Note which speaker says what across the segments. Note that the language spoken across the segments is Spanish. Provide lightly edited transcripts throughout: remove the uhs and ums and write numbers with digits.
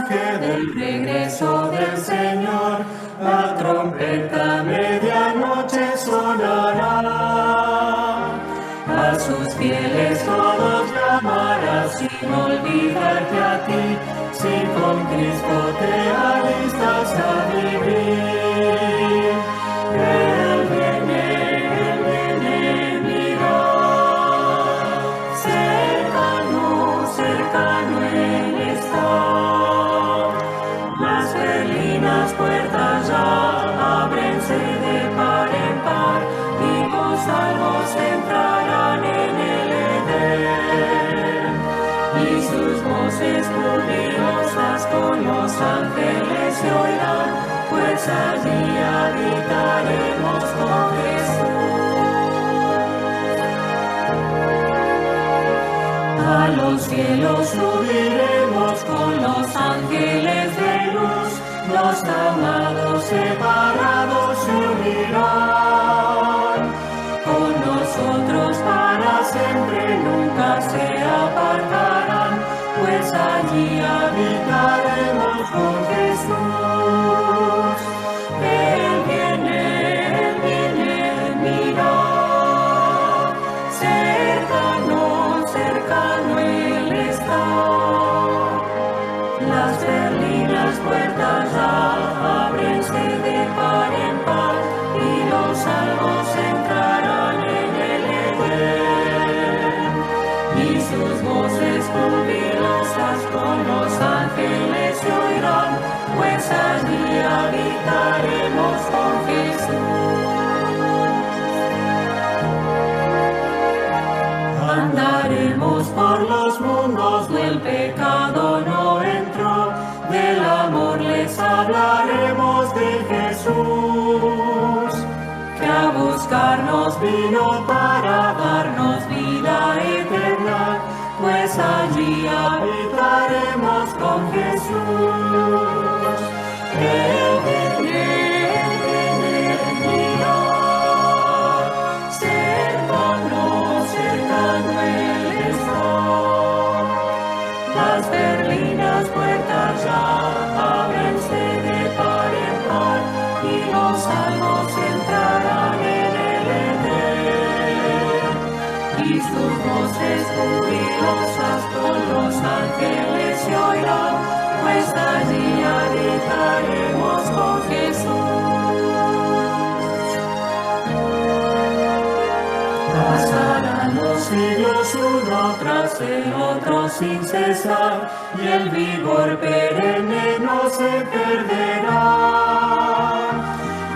Speaker 1: que del regreso del Señor la trompeta medianoche sonará. A sus fieles todos llamará sin olvidarte a ti, si con Cristo te alistas a vivir. Él viene, mira, cercano, cercano Él está. Las berlinas puertas ya ábrense de par en par y los salvos entrarán en el Edén. Y sus voces jubilosas con los ángeles se oirán, pues allí habitaremos con Jesús. A los cielos subiremos con los ángeles de luz, los amados separados se unirán. Con nosotros para siempre nunca se apartarán, pues allí habitaremos con Jesús. Él viene, mira, cercano, cercano Él está. Las berlinas puertas ya ábrense de par en par y los salvos entrarán en el Edén. Y sus voces jubilosas con los ángeles se oirán, pues allí habitaremos con Jesús. Andaremos por los mundos, del pecado no entró, del amor les hablaremos de Jesús, que a buscarnos vino para darnos vida eterna, pues allí habitaremos con Jesús. Él viene, mira, cercano, cercano Él está. Las berlinas puertas ya ábrense de par en par y los salvos entrarán en el Edén. Y sus voces jubilosas con los ángeles se oirán, pues allí habitaremos con Jesús. Pasarán los siglos uno tras el otro sin cesar, y el vigor perenne no se perderá.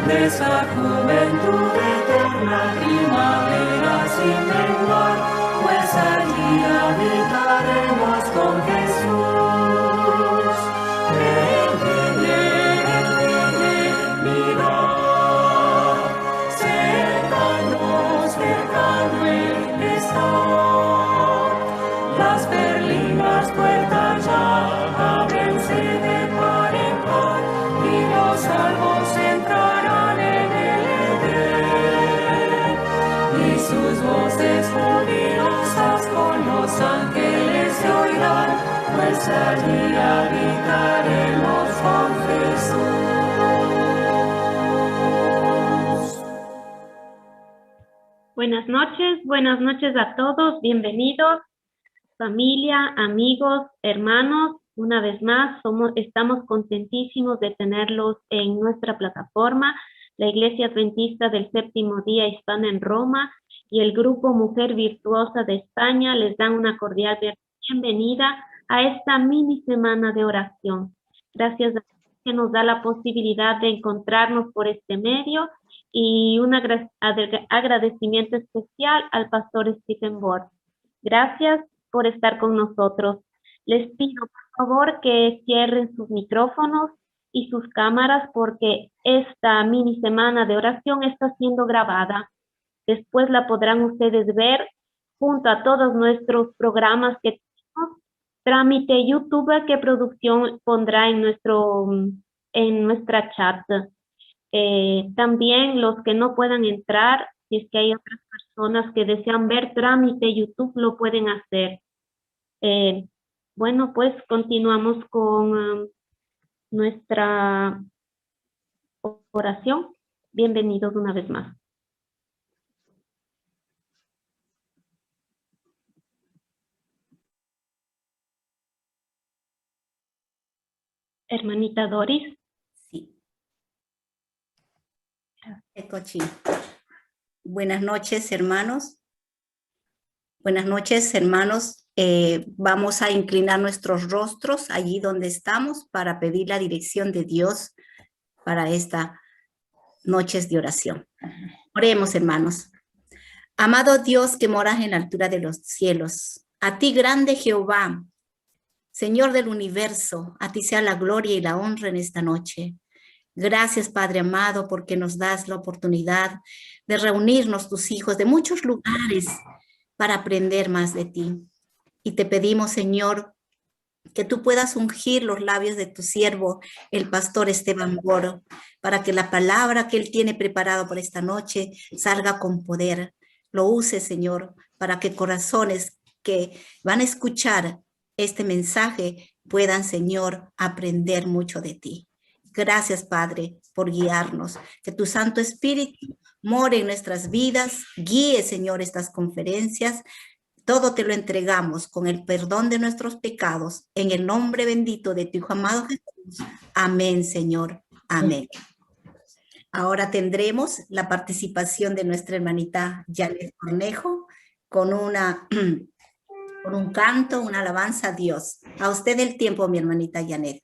Speaker 1: De esa juventud eterna, primavera sin menguar, pues allí habitaremos con Jesús. Él viene, mira, cercano, cercano Él está. Las berlinas puertas ya ábrense de par en par y los salvos entrarán en el Edén. Y sus voces jubilosas con los ángeles se oirán, pues allí habitaremos con Jesús.
Speaker 2: Buenas noches a todos, bienvenidos, familia, amigos, hermanos. Una vez más, estamos contentísimos de tenerlos en nuestra plataforma, la Iglesia Adventista del Séptimo Día Hispana en Roma y el Grupo Mujer Virtuosa de España les dan una cordial bienvenida a esta mini semana de oración. Gracias a Dios que nos da la posibilidad de encontrarnos por este medio y un agradecimiento especial al pastor Stephen Ward. Gracias por estar con nosotros. Les pido, por favor, que cierren sus micrófonos y sus cámaras porque esta mini semana de oración está siendo grabada. Después la podrán ustedes ver junto a todos nuestros programas que tenemos. Trámite YouTube que producción pondrá en nuestra chat. También los que no puedan entrar, si es que hay otras personas que desean ver trámite YouTube, lo pueden hacer. Bueno, pues continuamos con nuestra oración. Bienvenidos una vez más. Hermanita Doris.
Speaker 3: Sí. Buenas noches, hermanos. Buenas noches, hermanos. Vamos a inclinar nuestros rostros allí donde estamos para pedir la dirección de Dios para estas noches de oración. Oremos, hermanos. Amado Dios que moras en la altura de los cielos, a ti grande Jehová, Señor del universo, a ti sea la gloria y la honra en esta noche. Gracias, Padre amado, porque nos das la oportunidad de reunirnos, tus hijos, de muchos lugares para aprender más de ti. Y te pedimos, Señor, que tú puedas ungir los labios de tu siervo, el pastor Esteban Goro, para que la palabra que él tiene preparado por esta noche salga con poder. Lo use, Señor, para que corazones que van a escuchar este mensaje puedan, Señor, aprender mucho de ti. Gracias, Padre, por guiarnos. Que tu Santo Espíritu more en nuestras vidas, guíe, Señor, estas conferencias. Todo te lo entregamos con el perdón de nuestros pecados, en el nombre bendito de tu Hijo amado Jesús. Amén, Señor. Amén. Ahora tendremos la participación de nuestra hermanita Janet Cornejo con un canto, una alabanza a Dios. A usted el tiempo, mi hermanita Janet.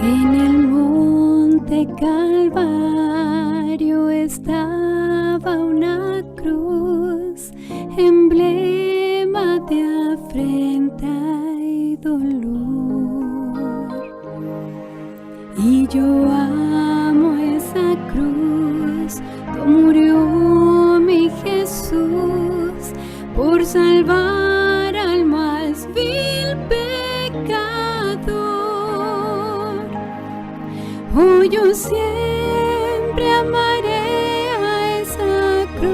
Speaker 4: En el monte Calvario estaba una cruz, emblema de afrenta y dolor. Y yo amo esa cruz, donde murió mi Jesús por salvar al más vil pecador. Oh, yo siempre amaré a esa cruz.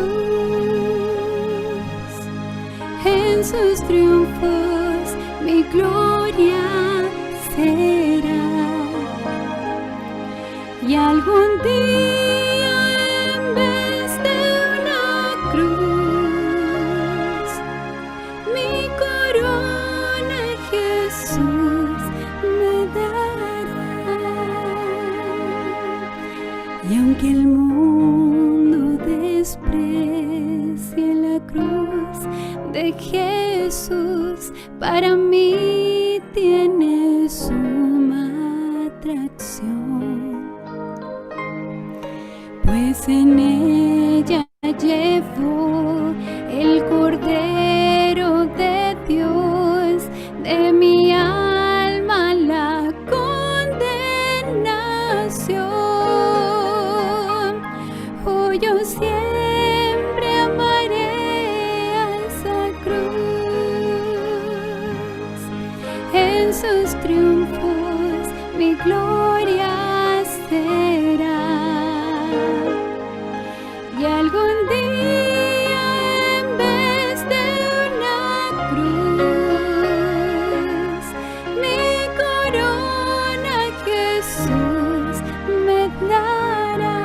Speaker 4: En sus triunfos mi gloria será. Y algún día en vez de una cruz, mi corona Jesús me dará. Y aunque el mundo desprecie la cruz de Jesús, para mí tiene suma atracción, pues en ella llevó el Cordero de Dios de mi alma la condenación. Oh, yo siempre amaré a esa cruz. En sus triunfos mi gloria será. Y algún día en vez de una cruz, mi corona Jesús me dará.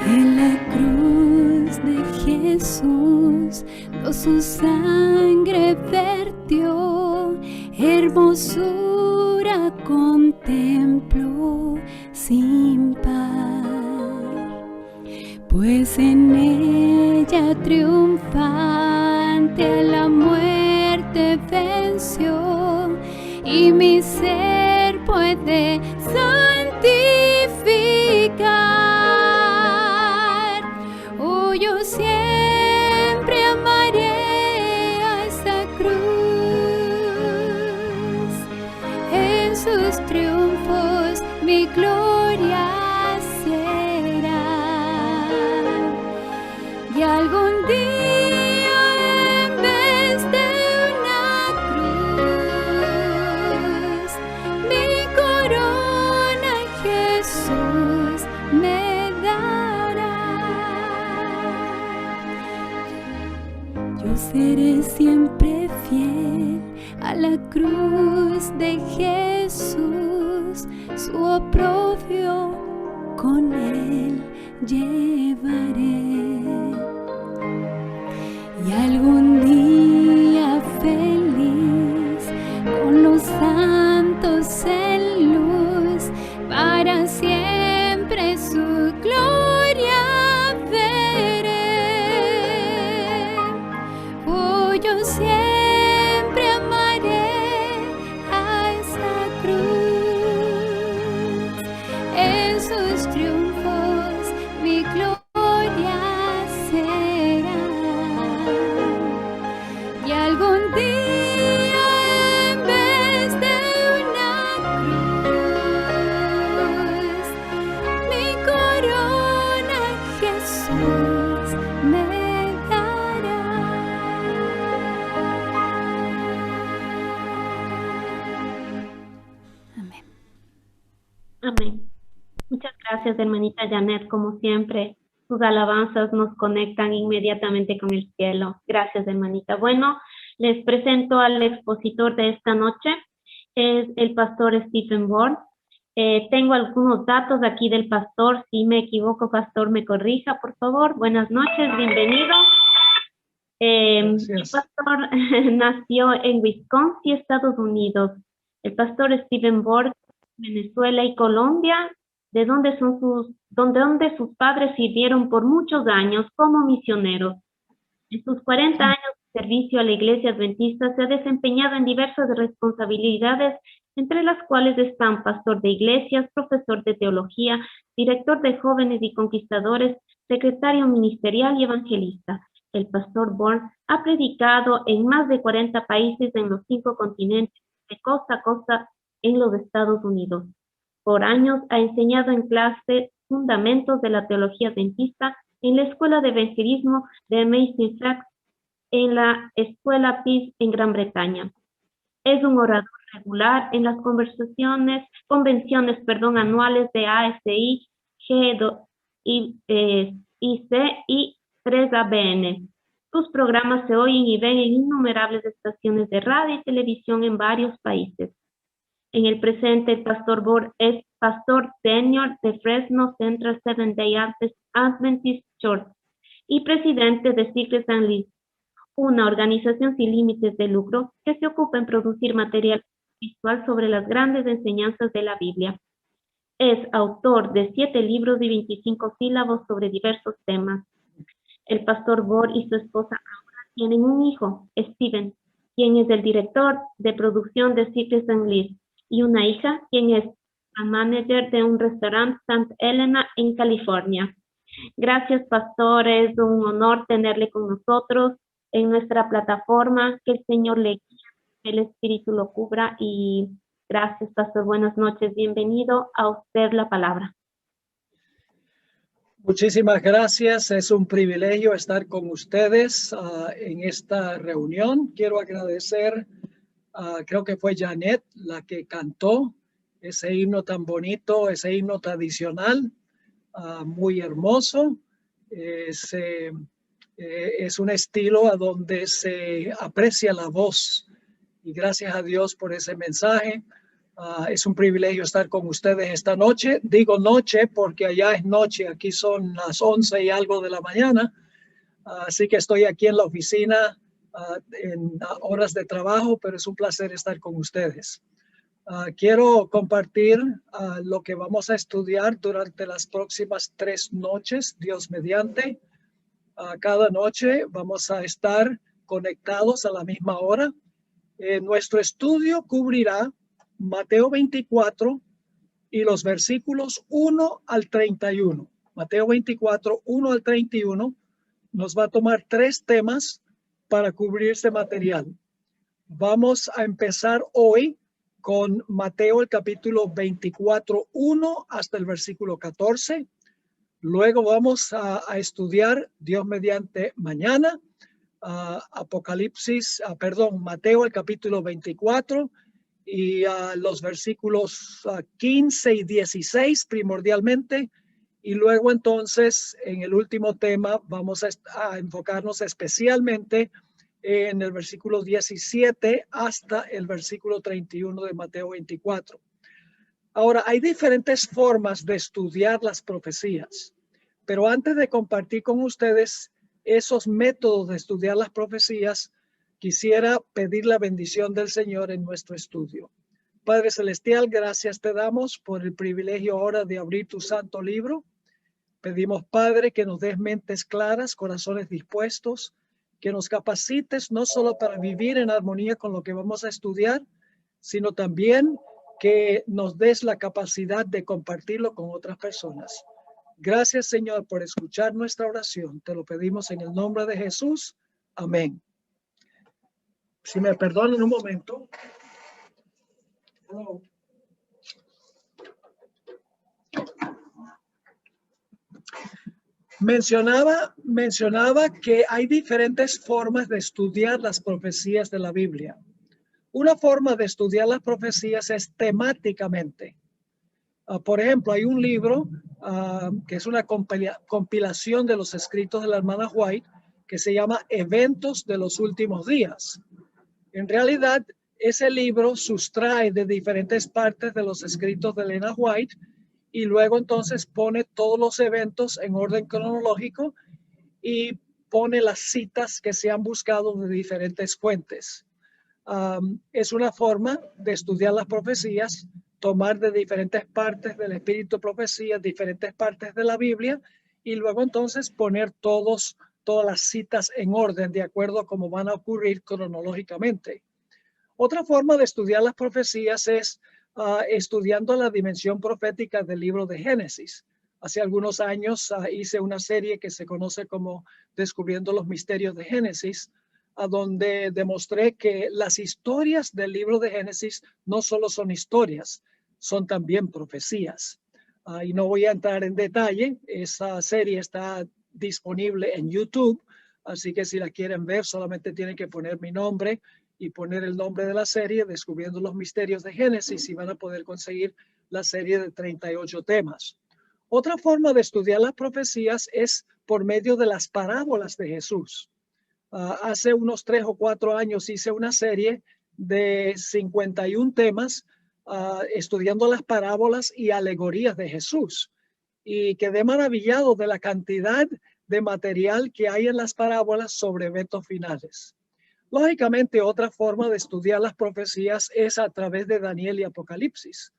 Speaker 4: En la cruz de Jesús, su sangre vertió, hermosura contemplo sin par, pues en ella triunfante la muerte venció y mi ser puede santificar. Oh, yo siempre amaré a esa cruz. En sus triunfos mi gloria será. yo seré siempre fiel a la cruz de Jesús, su oprobio con él llevaré. Y algún día feliz con los santos en luz, para siempre su gloria veré. Oh, yo siempre amaré a esa cruz, en sus triunfos mi gloria será. Y algún día en vez de una cruz, mi corona Jesús me dará. Amén.
Speaker 2: Amén. Muchas gracias, hermanita Janet, como siempre. Sus alabanzas nos conectan inmediatamente con el cielo. Gracias, hermanita. Bueno, les presento al expositor de esta noche. Es el pastor Stephen Ward. Tengo algunos datos aquí del pastor. Si me equivoco, pastor, me corrija, por favor. Buenas noches, bienvenido. El pastor nació en Wisconsin, Estados Unidos. El pastor Stephen Ward, Venezuela y Colombia, donde sus padres sirvieron por muchos años como misioneros. En sus 40 años de servicio a la Iglesia Adventista se ha desempeñado en diversas responsabilidades, entre las cuales están pastor de iglesias, profesor de teología, director de jóvenes y conquistadores, secretario ministerial y evangelista. El pastor Bourne ha predicado en más de 40 países en los 5 continentes, de costa a costa en los Estados Unidos. Por años ha enseñado en clase fundamentos de la teología adventista en la Escuela de Evangelismo de Amazing Facts en la Escuela Peace en Gran Bretaña. Es un orador regular en las convenciones anuales de ASI, GIC y 3ABN. Sus programas se oyen y ven en innumerables estaciones de radio y televisión en varios países. En el presente, el pastor Bourne es pastor senior de Fresno Central Seventh-day Adventist Church y presidente de Secrets and Leads, una organización sin límites de lucro que se ocupa en producir material visual sobre las grandes enseñanzas de la Biblia. Es autor de 7 libros y 25 sílabos sobre diversos temas. El pastor Bourne y su esposa ahora tienen un hijo, Stephen, quien es el director de producción de Secrets and Leads, y una hija, quien es la manager de un restaurante Santa Elena en California. Gracias, pastor, es un honor tenerle con nosotros en nuestra plataforma. Que el Señor le guíe, que el Espíritu lo cubra, y gracias, pastor. Buenas noches, bienvenido. A usted la palabra.
Speaker 5: Muchísimas gracias, es un privilegio estar con ustedes en esta reunión. Quiero agradecer, creo que fue Janet la que cantó ese himno tan bonito, ese himno tradicional, muy hermoso. Es un estilo a donde se aprecia la voz, y gracias a Dios por ese mensaje. Es un privilegio estar con ustedes esta noche. Digo noche porque allá es noche, aquí son las 11 y algo de la mañana. Así que estoy aquí en la oficina en horas de trabajo, pero es un placer estar con ustedes. Quiero compartir lo que vamos a estudiar durante las próximas 3 noches, Dios mediante. Cada noche vamos a estar conectados a la misma hora. Nuestro estudio cubrirá Mateo 24 y los versículos 1 al 31. Mateo 24, 1 al 31. Nos va a tomar 3 temas para cubrir este material. Vamos a empezar hoy con Mateo el capítulo 24, 1 hasta el versículo 14. Luego vamos a estudiar, Dios mediante, mañana, Mateo el capítulo 24 y los versículos 15 y 16 primordialmente. Y luego entonces en el último tema vamos a enfocarnos especialmente en el versículo 17 hasta el versículo 31 de Mateo 24. Ahora, hay diferentes formas de estudiar las profecías, pero antes de compartir con ustedes esos métodos de estudiar las profecías, quisiera pedir la bendición del Señor en nuestro estudio. Padre Celestial, gracias te damos por el privilegio ahora de abrir tu santo libro. Pedimos, Padre, que nos des mentes claras, corazones dispuestos, que nos capacites no solo para vivir en armonía con lo que vamos a estudiar, sino también que nos des la capacidad de compartirlo con otras personas. Gracias, Señor, por escuchar nuestra oración. Te lo pedimos en el nombre de Jesús. Amén. Si me perdonan un momento. Hello. Mencionaba que hay diferentes formas de estudiar las profecías de la Biblia. Una forma de estudiar las profecías es temáticamente. Por ejemplo, hay un libro que es una compilación de los escritos de la hermana White que se llama Eventos de los Últimos Días. En realidad, ese libro sustrae de diferentes partes de los escritos de Elena White y luego entonces pone todos los eventos en orden cronológico y pone las citas que se han buscado de diferentes fuentes. Es una forma de estudiar las profecías, tomar de diferentes partes del espíritu de profecías, diferentes partes de la Biblia y luego entonces poner todas las citas en orden de acuerdo a cómo van a ocurrir cronológicamente. Otra forma de estudiar las profecías es estudiando la dimensión profética del libro de Génesis. Hace algunos años hice una serie que se conoce como Descubriendo los Misterios de Génesis, a donde demostré que las historias del libro de Génesis no solo son historias, son también profecías. Y no voy a entrar en detalle, esa serie está disponible en YouTube, así que si la quieren ver solamente tienen que poner mi nombre y poner el nombre de la serie, Descubriendo los Misterios de Génesis, y van a poder conseguir la serie de 38 temas. Otra forma de estudiar las profecías es por medio de las parábolas de Jesús. Hace unos 3 o 4 años hice una serie de 51 temas estudiando las parábolas y alegorías de Jesús. Y quedé maravillado de la cantidad de material que hay en las parábolas sobre eventos finales. Lógicamente, otra forma de estudiar las profecías es a través de Daniel y Apocalipsis.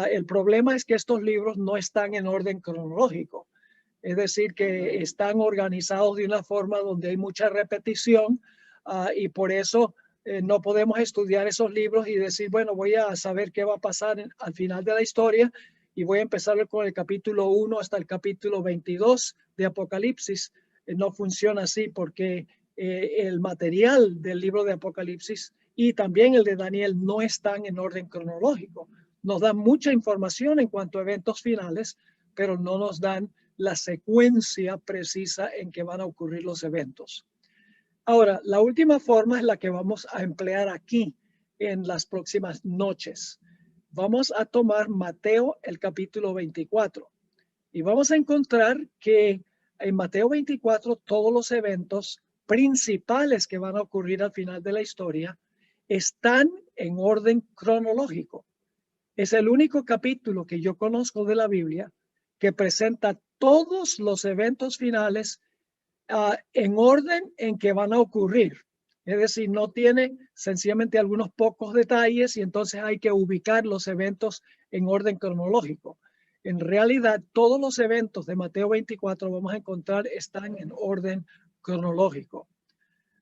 Speaker 5: El problema es que estos libros no están en orden cronológico. Es decir, que están organizados de una forma donde hay mucha repetición y por eso no podemos estudiar esos libros y decir, bueno, voy a saber qué va a pasar al final de la historia y voy a empezar con el capítulo 1 hasta el capítulo 22 de Apocalipsis. No funciona así porque el material del libro de Apocalipsis y también el de Daniel no están en orden cronológico. Nos dan mucha información en cuanto a eventos finales, pero no nos dan la secuencia precisa en que van a ocurrir los eventos. Ahora, la última forma es la que vamos a emplear aquí en las próximas noches. Vamos a tomar Mateo, el capítulo 24, y vamos a encontrar que en Mateo 24 todos los eventos principales que van a ocurrir al final de la historia están en orden cronológico. Es el único capítulo que yo conozco de la Biblia que presenta todos los eventos finales en orden en que van a ocurrir. Es decir, no tiene sencillamente algunos pocos detalles y entonces hay que ubicar los eventos en orden cronológico. En realidad, todos los eventos de Mateo 24 vamos a encontrar están en orden cronológico.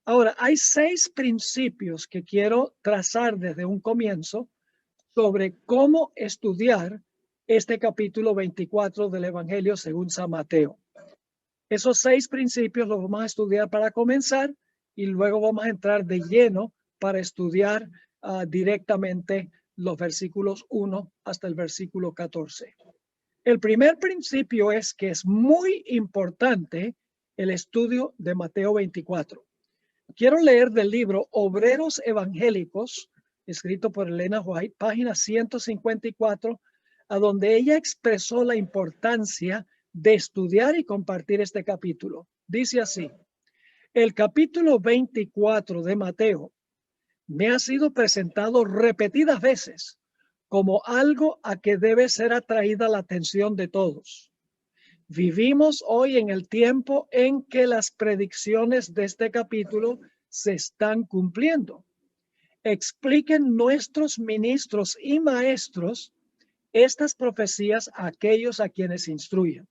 Speaker 5: Ahora, hay 6 principios que quiero trazar desde un comienzo sobre cómo estudiar este capítulo 24 del Evangelio según San Mateo. Esos 6 principios los vamos a estudiar para comenzar y luego vamos a entrar de lleno para estudiar directamente los versículos 1 hasta el versículo 14. El primer principio es que es muy importante el estudio de Mateo 24. Quiero leer del libro Obreros Evangélicos, escrito por Elena White, página 154, a donde ella expresó la importancia de estudiar y compartir este capítulo. Dice así: El capítulo 24 de Mateo me ha sido presentado repetidas veces como algo a que debe ser atraída la atención de todos. Vivimos hoy en el tiempo en que las predicciones de este capítulo se están cumpliendo. Expliquen nuestros ministros y maestros estas profecías a aquellos a quienes instruyen.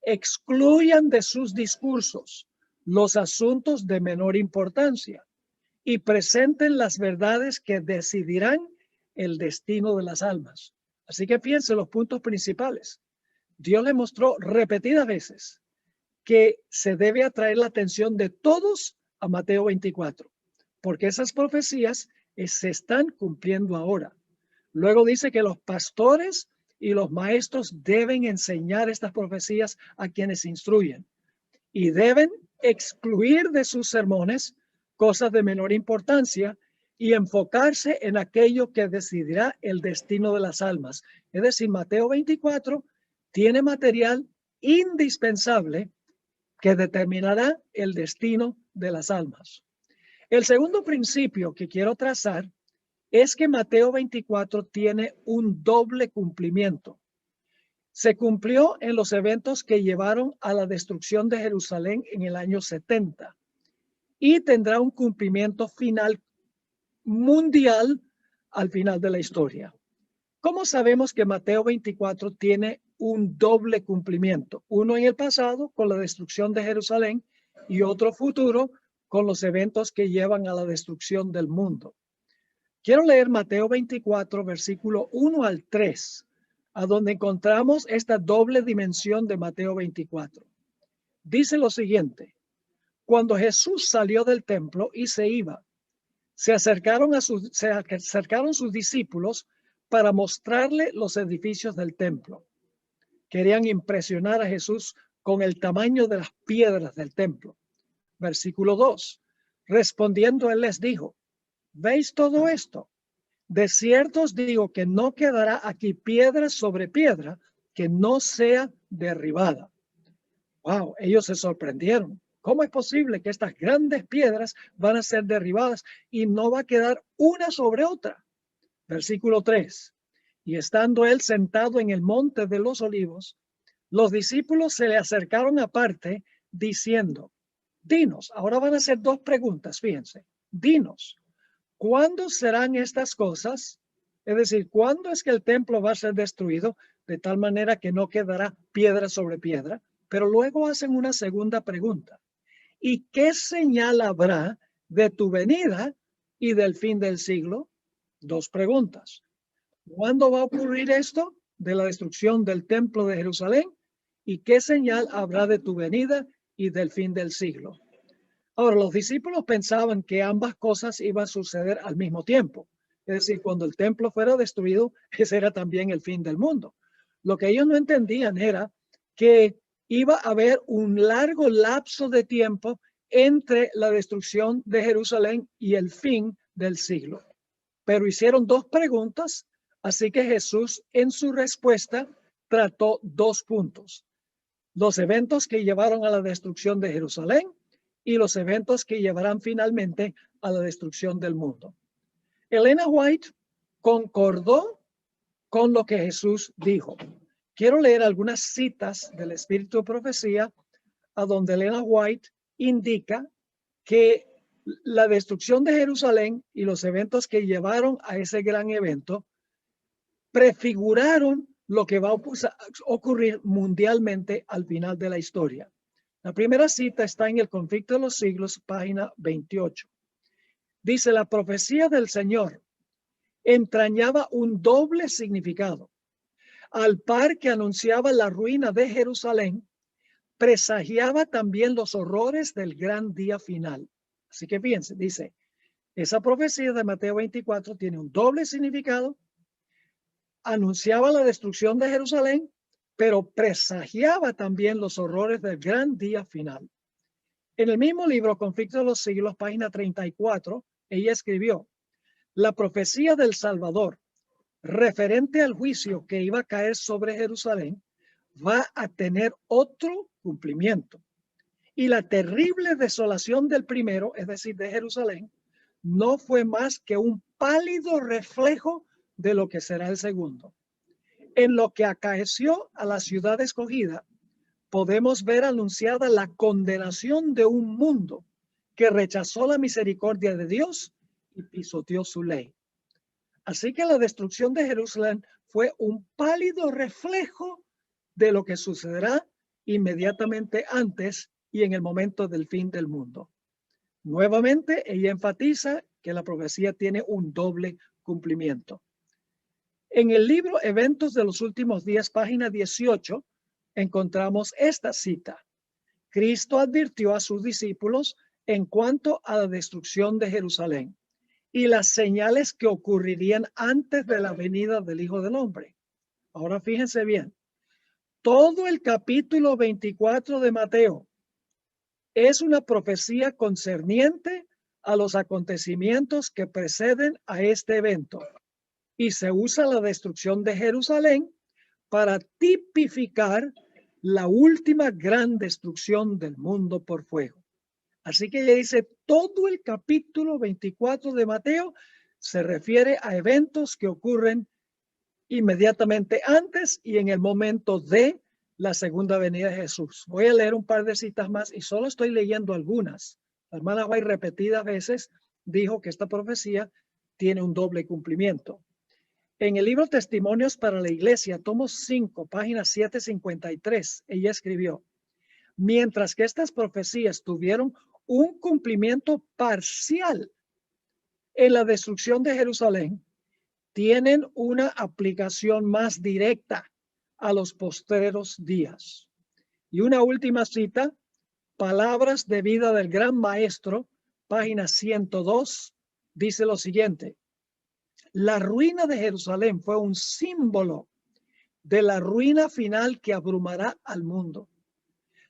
Speaker 5: Excluyan de sus discursos los asuntos de menor importancia y presenten las verdades que decidirán el destino de las almas. Así que piensen los puntos principales. Dios le mostró repetidas veces que se debe atraer la atención de todos a Mateo 24, porque esas profecías se están cumpliendo ahora. Luego dice que los pastores y los maestros deben enseñar estas profecías a quienes instruyen y deben excluir de sus sermones cosas de menor importancia y enfocarse en aquello que decidirá el destino de las almas. Es decir, Mateo 24 tiene material indispensable que determinará el destino de las almas. El segundo principio que quiero trazar es que Mateo 24 tiene un doble cumplimiento. Se cumplió en los eventos que llevaron a la destrucción de Jerusalén en el año 70 y tendrá un cumplimiento final mundial al final de la historia. ¿Cómo sabemos que Mateo 24 tiene un doble cumplimiento? Uno en el pasado con la destrucción de Jerusalén y otro futuro con los eventos que llevan a la destrucción del mundo. Quiero leer Mateo 24, versículo 1 al 3, a donde encontramos esta doble dimensión de Mateo 24. Dice lo siguiente: cuando Jesús salió del templo y se iba, se acercaron sus discípulos para mostrarle los edificios del templo. Querían impresionar a Jesús con el tamaño de las piedras del templo. Versículo 2. Respondiendo él les dijo: ¿veis todo esto? De cierto os digo que no quedará aquí piedra sobre piedra que no sea derribada. Wow, ellos se sorprendieron. ¿Cómo es posible que estas grandes piedras van a ser derribadas y no va a quedar una sobre otra? Versículo 3. Y estando él sentado en el monte de los olivos, los discípulos se le acercaron aparte diciendo: dinos, ahora van a hacer dos preguntas, fíjense. Dinos, ¿cuándo serán estas cosas? Es decir, ¿cuándo es que el templo va a ser destruido de tal manera que no quedará piedra sobre piedra? Pero luego hacen una segunda pregunta: ¿y qué señal habrá de tu venida y del fin del siglo? Dos preguntas. ¿Cuándo va a ocurrir esto de la destrucción del templo de Jerusalén? ¿Y qué señal habrá de tu venida y del fin del siglo? Ahora, los discípulos pensaban que ambas cosas iban a suceder al mismo tiempo. Es decir, cuando el templo fuera destruido, ese era también el fin del mundo. Lo que ellos no entendían era que iba a haber un largo lapso de tiempo entre la destrucción de Jerusalén y el fin del siglo. Pero hicieron dos preguntas, así que Jesús en su respuesta trató dos puntos: los eventos que llevaron a la destrucción de Jerusalén y los eventos que llevarán finalmente a la destrucción del mundo. Elena White concordó con lo que Jesús dijo. Quiero leer algunas citas del Espíritu de Profecía a donde Elena White indica que la destrucción de Jerusalén y los eventos que llevaron a ese gran evento prefiguraron lo que va a ocurrir mundialmente al final de la historia. La primera cita está en el Conflicto de los Siglos, página 28. Dice: la profecía del Señor entrañaba un doble significado. Al par que anunciaba la ruina de Jerusalén, presagiaba también los horrores del gran día final. Así que fíjense, dice, esa profecía de Mateo 24 tiene un doble significado. Anunciaba la destrucción de Jerusalén, pero presagiaba también los horrores del gran día final. En el mismo libro, Conflicto de los Siglos, página 34, ella escribió: la profecía del Salvador, referente al juicio que iba a caer sobre Jerusalén, va a tener otro cumplimiento. Y la terrible desolación del primero, es decir, de Jerusalén, no fue más que un pálido reflejo de lo que será el segundo. En lo que acaeció a la ciudad escogida, podemos ver anunciada la condenación de un mundo que rechazó la misericordia de Dios y pisoteó su ley. Así que la destrucción de Jerusalén fue un pálido reflejo de lo que sucederá inmediatamente antes y en el momento del fin del mundo. Nuevamente, ella enfatiza que la profecía tiene un doble cumplimiento. En el libro Eventos de los Últimos Días, página 18, encontramos esta cita. Cristo advirtió a sus discípulos en cuanto a la destrucción de Jerusalén y las señales que ocurrirían antes de la venida del Hijo del Hombre. Ahora fíjense bien, todo el capítulo 24 de Mateo es una profecía concerniente a los acontecimientos que preceden a este evento y se usa la destrucción de Jerusalén para tipificar la última gran destrucción del mundo por fuego. Así que ella dice, todo el capítulo 24 de Mateo se refiere a eventos que ocurren inmediatamente antes y en el momento de la segunda venida de Jesús. Voy a leer un par de citas más y solo estoy leyendo algunas. La hermana White repetidas veces dijo que esta profecía tiene un doble cumplimiento. En el libro Testimonios para la Iglesia, tomo 5, página 753, ella escribió, mientras que estas profecías tuvieron un cumplimiento parcial en la destrucción de Jerusalén, tienen una aplicación más directa a los postreros días. Y una última cita, Palabras de vida del Gran Maestro, página 102, dice lo siguiente. La ruina de Jerusalén fue un símbolo de la ruina final que abrumará al mundo.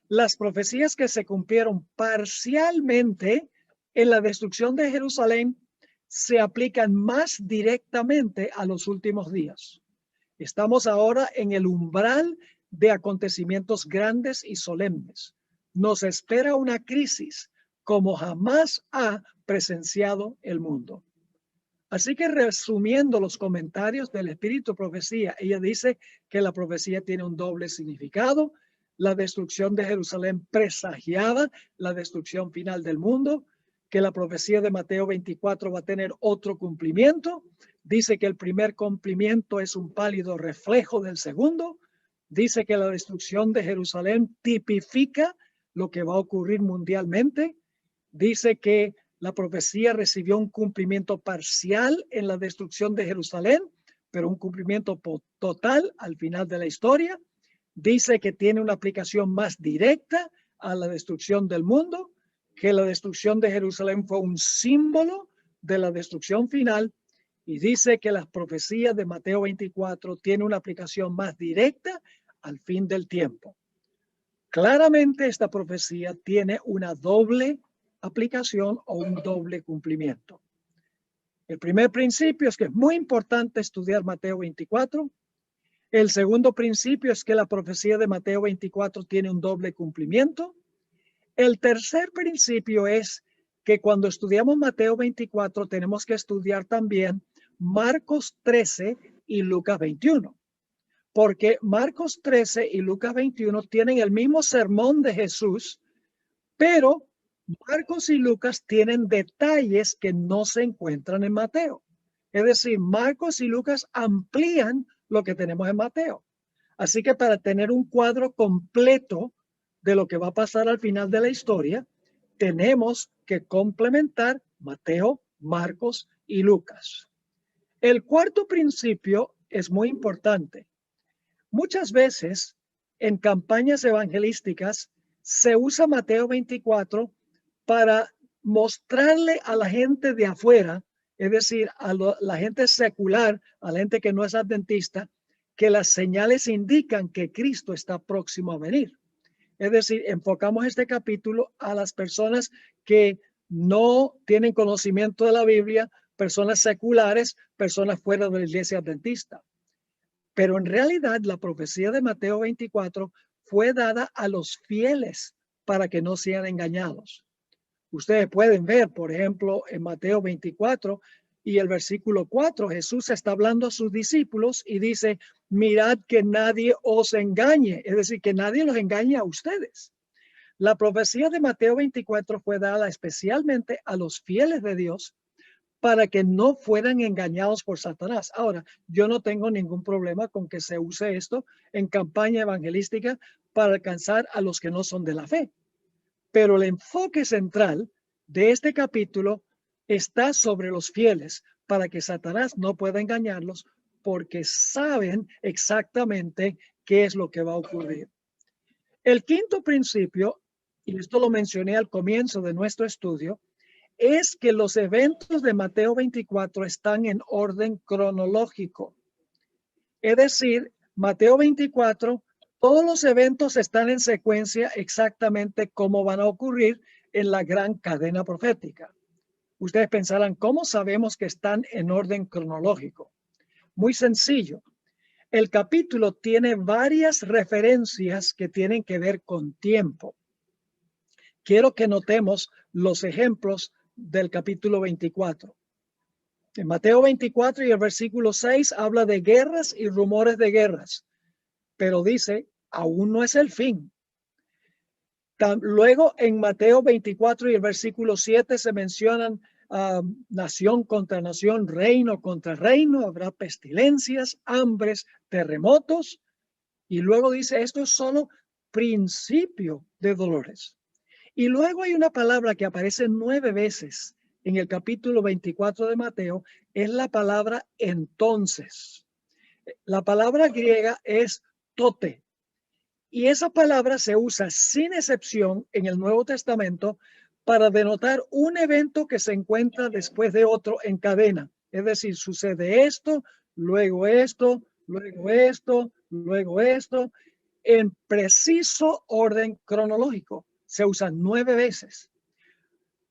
Speaker 5: Las profecías que se cumplieron parcialmente en la destrucción de Jerusalén se aplican más directamente a los últimos días. Estamos ahora en el umbral de acontecimientos grandes y solemnes. Nos espera una crisis como jamás ha presenciado el mundo. Así que resumiendo los comentarios del Espíritu Profecía, ella dice que la profecía tiene un doble significado. La destrucción de Jerusalén presagiaba la destrucción final del mundo, que la profecía de Mateo 24 va a tener otro cumplimiento. Dice que el primer cumplimiento es un pálido reflejo del segundo. Dice que la destrucción de Jerusalén tipifica lo que va a ocurrir mundialmente. Dice que la profecía recibió un cumplimiento parcial en la destrucción de Jerusalén, pero un cumplimiento total al final de la historia. Dice que tiene una aplicación más directa a la destrucción del mundo, que la destrucción de Jerusalén fue un símbolo de la destrucción final, y dice que las profecías de Mateo 24 tienen una aplicación más directa al fin del tiempo. Claramente esta profecía tiene una doble aplicación o un doble cumplimiento. El primer principio es que es muy importante estudiar Mateo 24. El segundo principio es que la profecía de Mateo 24 tiene un doble cumplimiento. El tercer principio es que cuando estudiamos Mateo 24 tenemos que estudiar también Marcos 13 y Lucas 21. Porque Marcos 13 y Lucas 21 tienen el mismo sermón de Jesús, pero Marcos y Lucas tienen detalles que no se encuentran en Mateo. Es decir, Marcos y Lucas amplían lo que tenemos en Mateo. Así que para tener un cuadro completo de lo que va a pasar al final de la historia, tenemos que complementar Mateo, Marcos y Lucas. El cuarto principio es muy importante. Muchas veces en campañas evangelísticas se usa Mateo 24 para mostrarle a la gente de afuera, es decir, a la gente secular, a la gente que no es adventista, que las señales indican que Cristo está próximo a venir. Es decir, enfocamos este capítulo a las personas que no tienen conocimiento de la Biblia, personas seculares, personas fuera de la iglesia adventista. Pero en realidad la profecía de Mateo 24 fue dada a los fieles para que no sean engañados. Ustedes pueden ver, por ejemplo, en Mateo 24 y el versículo 4, Jesús está hablando a sus discípulos y dice, mirad que nadie os engañe, es decir, que nadie los engañe a ustedes. La profecía de Mateo 24 fue dada especialmente a los fieles de Dios para que no fueran engañados por Satanás. Ahora, yo no tengo ningún problema con que se use esto en campaña evangelística para alcanzar a los que no son de la fe. Pero el enfoque central de este capítulo está sobre los fieles para que Satanás no pueda engañarlos porque saben exactamente qué es lo que va a ocurrir. El quinto principio, y esto lo mencioné al comienzo de nuestro estudio, es que los eventos de Mateo 24 están en orden cronológico. Es decir, Mateo 24, todos los eventos están en secuencia exactamente como van a ocurrir en la gran cadena profética. Ustedes pensarán, ¿cómo sabemos que están en orden cronológico? Muy sencillo. El capítulo tiene varias referencias que tienen que ver con tiempo. Quiero que notemos los ejemplos del capítulo 24. En Mateo 24 y el versículo 6 habla de guerras y rumores de guerras, pero dice, aún no es el fin. Luego en Mateo 24 y el versículo 7 se mencionan nación contra nación, reino contra reino, habrá pestilencias, hambres, terremotos, y luego dice, esto es solo principio de dolores. Y luego hay una palabra que aparece 9 veces en el capítulo 24 de Mateo, es la palabra entonces. La palabra griega es tote. Y esa palabra se usa sin excepción en el Nuevo Testamento para denotar un evento que se encuentra después de otro en cadena. Es decir, sucede esto, luego esto, luego esto, luego esto, en preciso orden cronológico. Se usa 9 veces.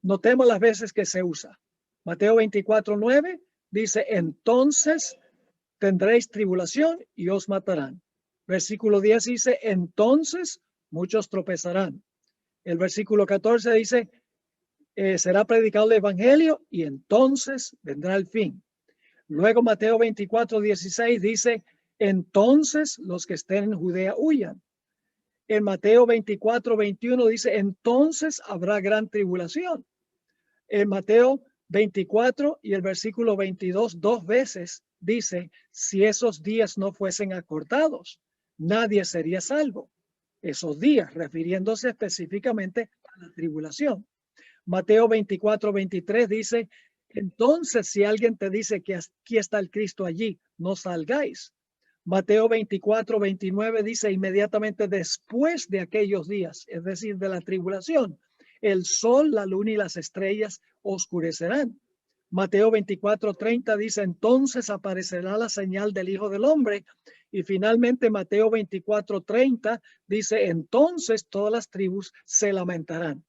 Speaker 5: Notemos las veces que se usa. Mateo 24:9 dice, entonces tendréis tribulación y os matarán. Versículo 10 dice, entonces muchos tropezarán. El versículo 14 dice, será predicado el evangelio y entonces vendrá el fin. Luego Mateo 24:16 dice, entonces los que estén en Judea huyan. En Mateo 24:21 dice, entonces habrá gran tribulación. En Mateo 24 y el versículo 22, 2 veces dice, si esos días no fuesen acortados, nadie sería salvo. Esos días, refiriéndose específicamente a la tribulación. Mateo 24:23 dice, entonces si alguien te dice que aquí está el Cristo allí, no salgáis. Mateo 24:29 dice, inmediatamente después de aquellos días, es decir, de la tribulación, el sol, la luna y las estrellas oscurecerán. Mateo 24:30 dice, entonces aparecerá la señal del Hijo del Hombre. Y finalmente Mateo 24:30 dice, entonces todas las tribus se lamentarán.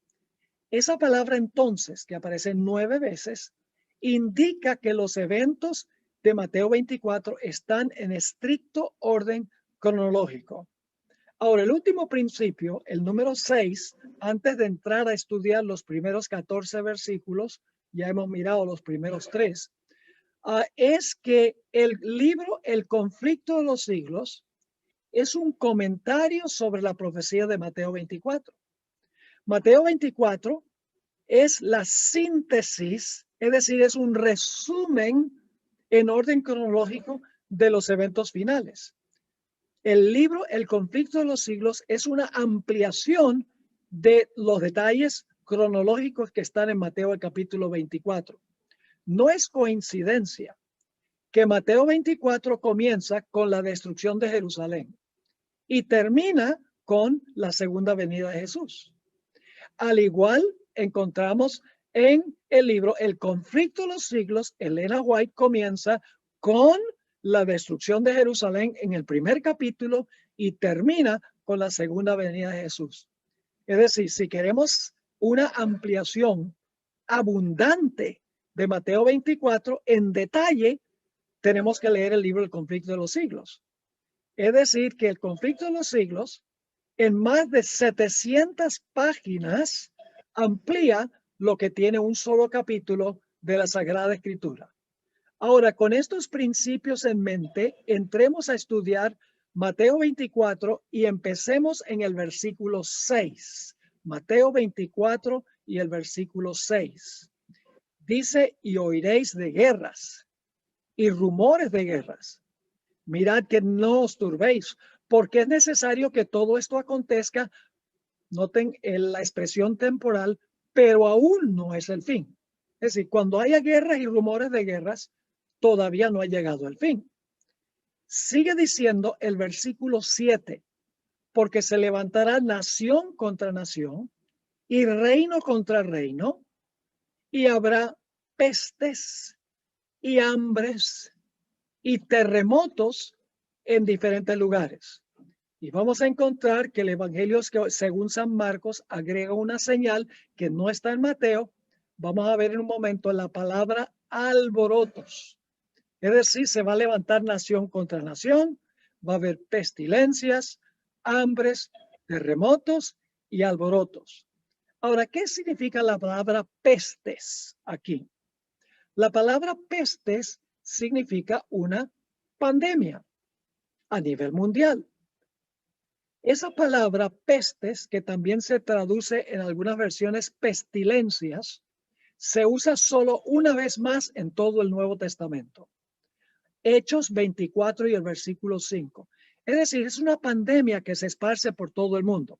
Speaker 5: Esa palabra entonces, que aparece 9 veces, indica que los eventos de Mateo 24 están en estricto orden cronológico. Ahora, el último principio, el número 6, antes de entrar a estudiar los primeros 14 versículos, ya hemos mirado los primeros 3, es que el libro El conflicto de los siglos es un comentario sobre la profecía de Mateo 24. Mateo 24 es la síntesis, es decir, es un resumen en orden cronológico de los eventos finales. El libro El conflicto de los siglos es una ampliación de los detalles cronológicos que están en Mateo el capítulo 24. No es coincidencia que Mateo 24 comienza con la destrucción de Jerusalén y termina con la segunda venida de Jesús. Al igual encontramos en el libro El conflicto de los siglos, Elena White comienza con la destrucción de Jerusalén en el primer capítulo y termina con la segunda venida de Jesús. Es decir, si queremos una ampliación abundante de Mateo 24 en detalle, tenemos que leer el libro El conflicto de los siglos. Es decir, que el conflicto de los siglos en más de 700 páginas amplía lo que tiene un solo capítulo de la Sagrada Escritura. Ahora, con estos principios en mente, entremos a estudiar Mateo 24 y empecemos en el versículo 6. Mateo 24 y el versículo 6. Dice, y oiréis de guerras y rumores de guerras. Mirad que no os turbéis, porque es necesario que todo esto acontezca, noten la expresión temporal, pero aún no es el fin. Es decir, cuando haya guerras y rumores de guerras, todavía no ha llegado el fin. Sigue diciendo el versículo 7, porque se levantará nación contra nación y reino contra reino, y habrá pestes y hambres y terremotos en diferentes lugares. Y vamos a encontrar que el Evangelio, según San Marcos, agrega una señal que no está en Mateo. Vamos a ver en un momento la palabra alborotos. Es decir, se va a levantar nación contra nación, va a haber pestilencias, hambres, terremotos y alborotos. Ahora, ¿qué significa la palabra pestes aquí? La palabra pestes significa una pandemia a nivel mundial. Esa palabra pestes, que también se traduce en algunas versiones pestilencias, se usa solo una vez más en todo el Nuevo Testamento. Hechos 24 y el versículo 5. Es decir, es una pandemia que se esparce por todo el mundo.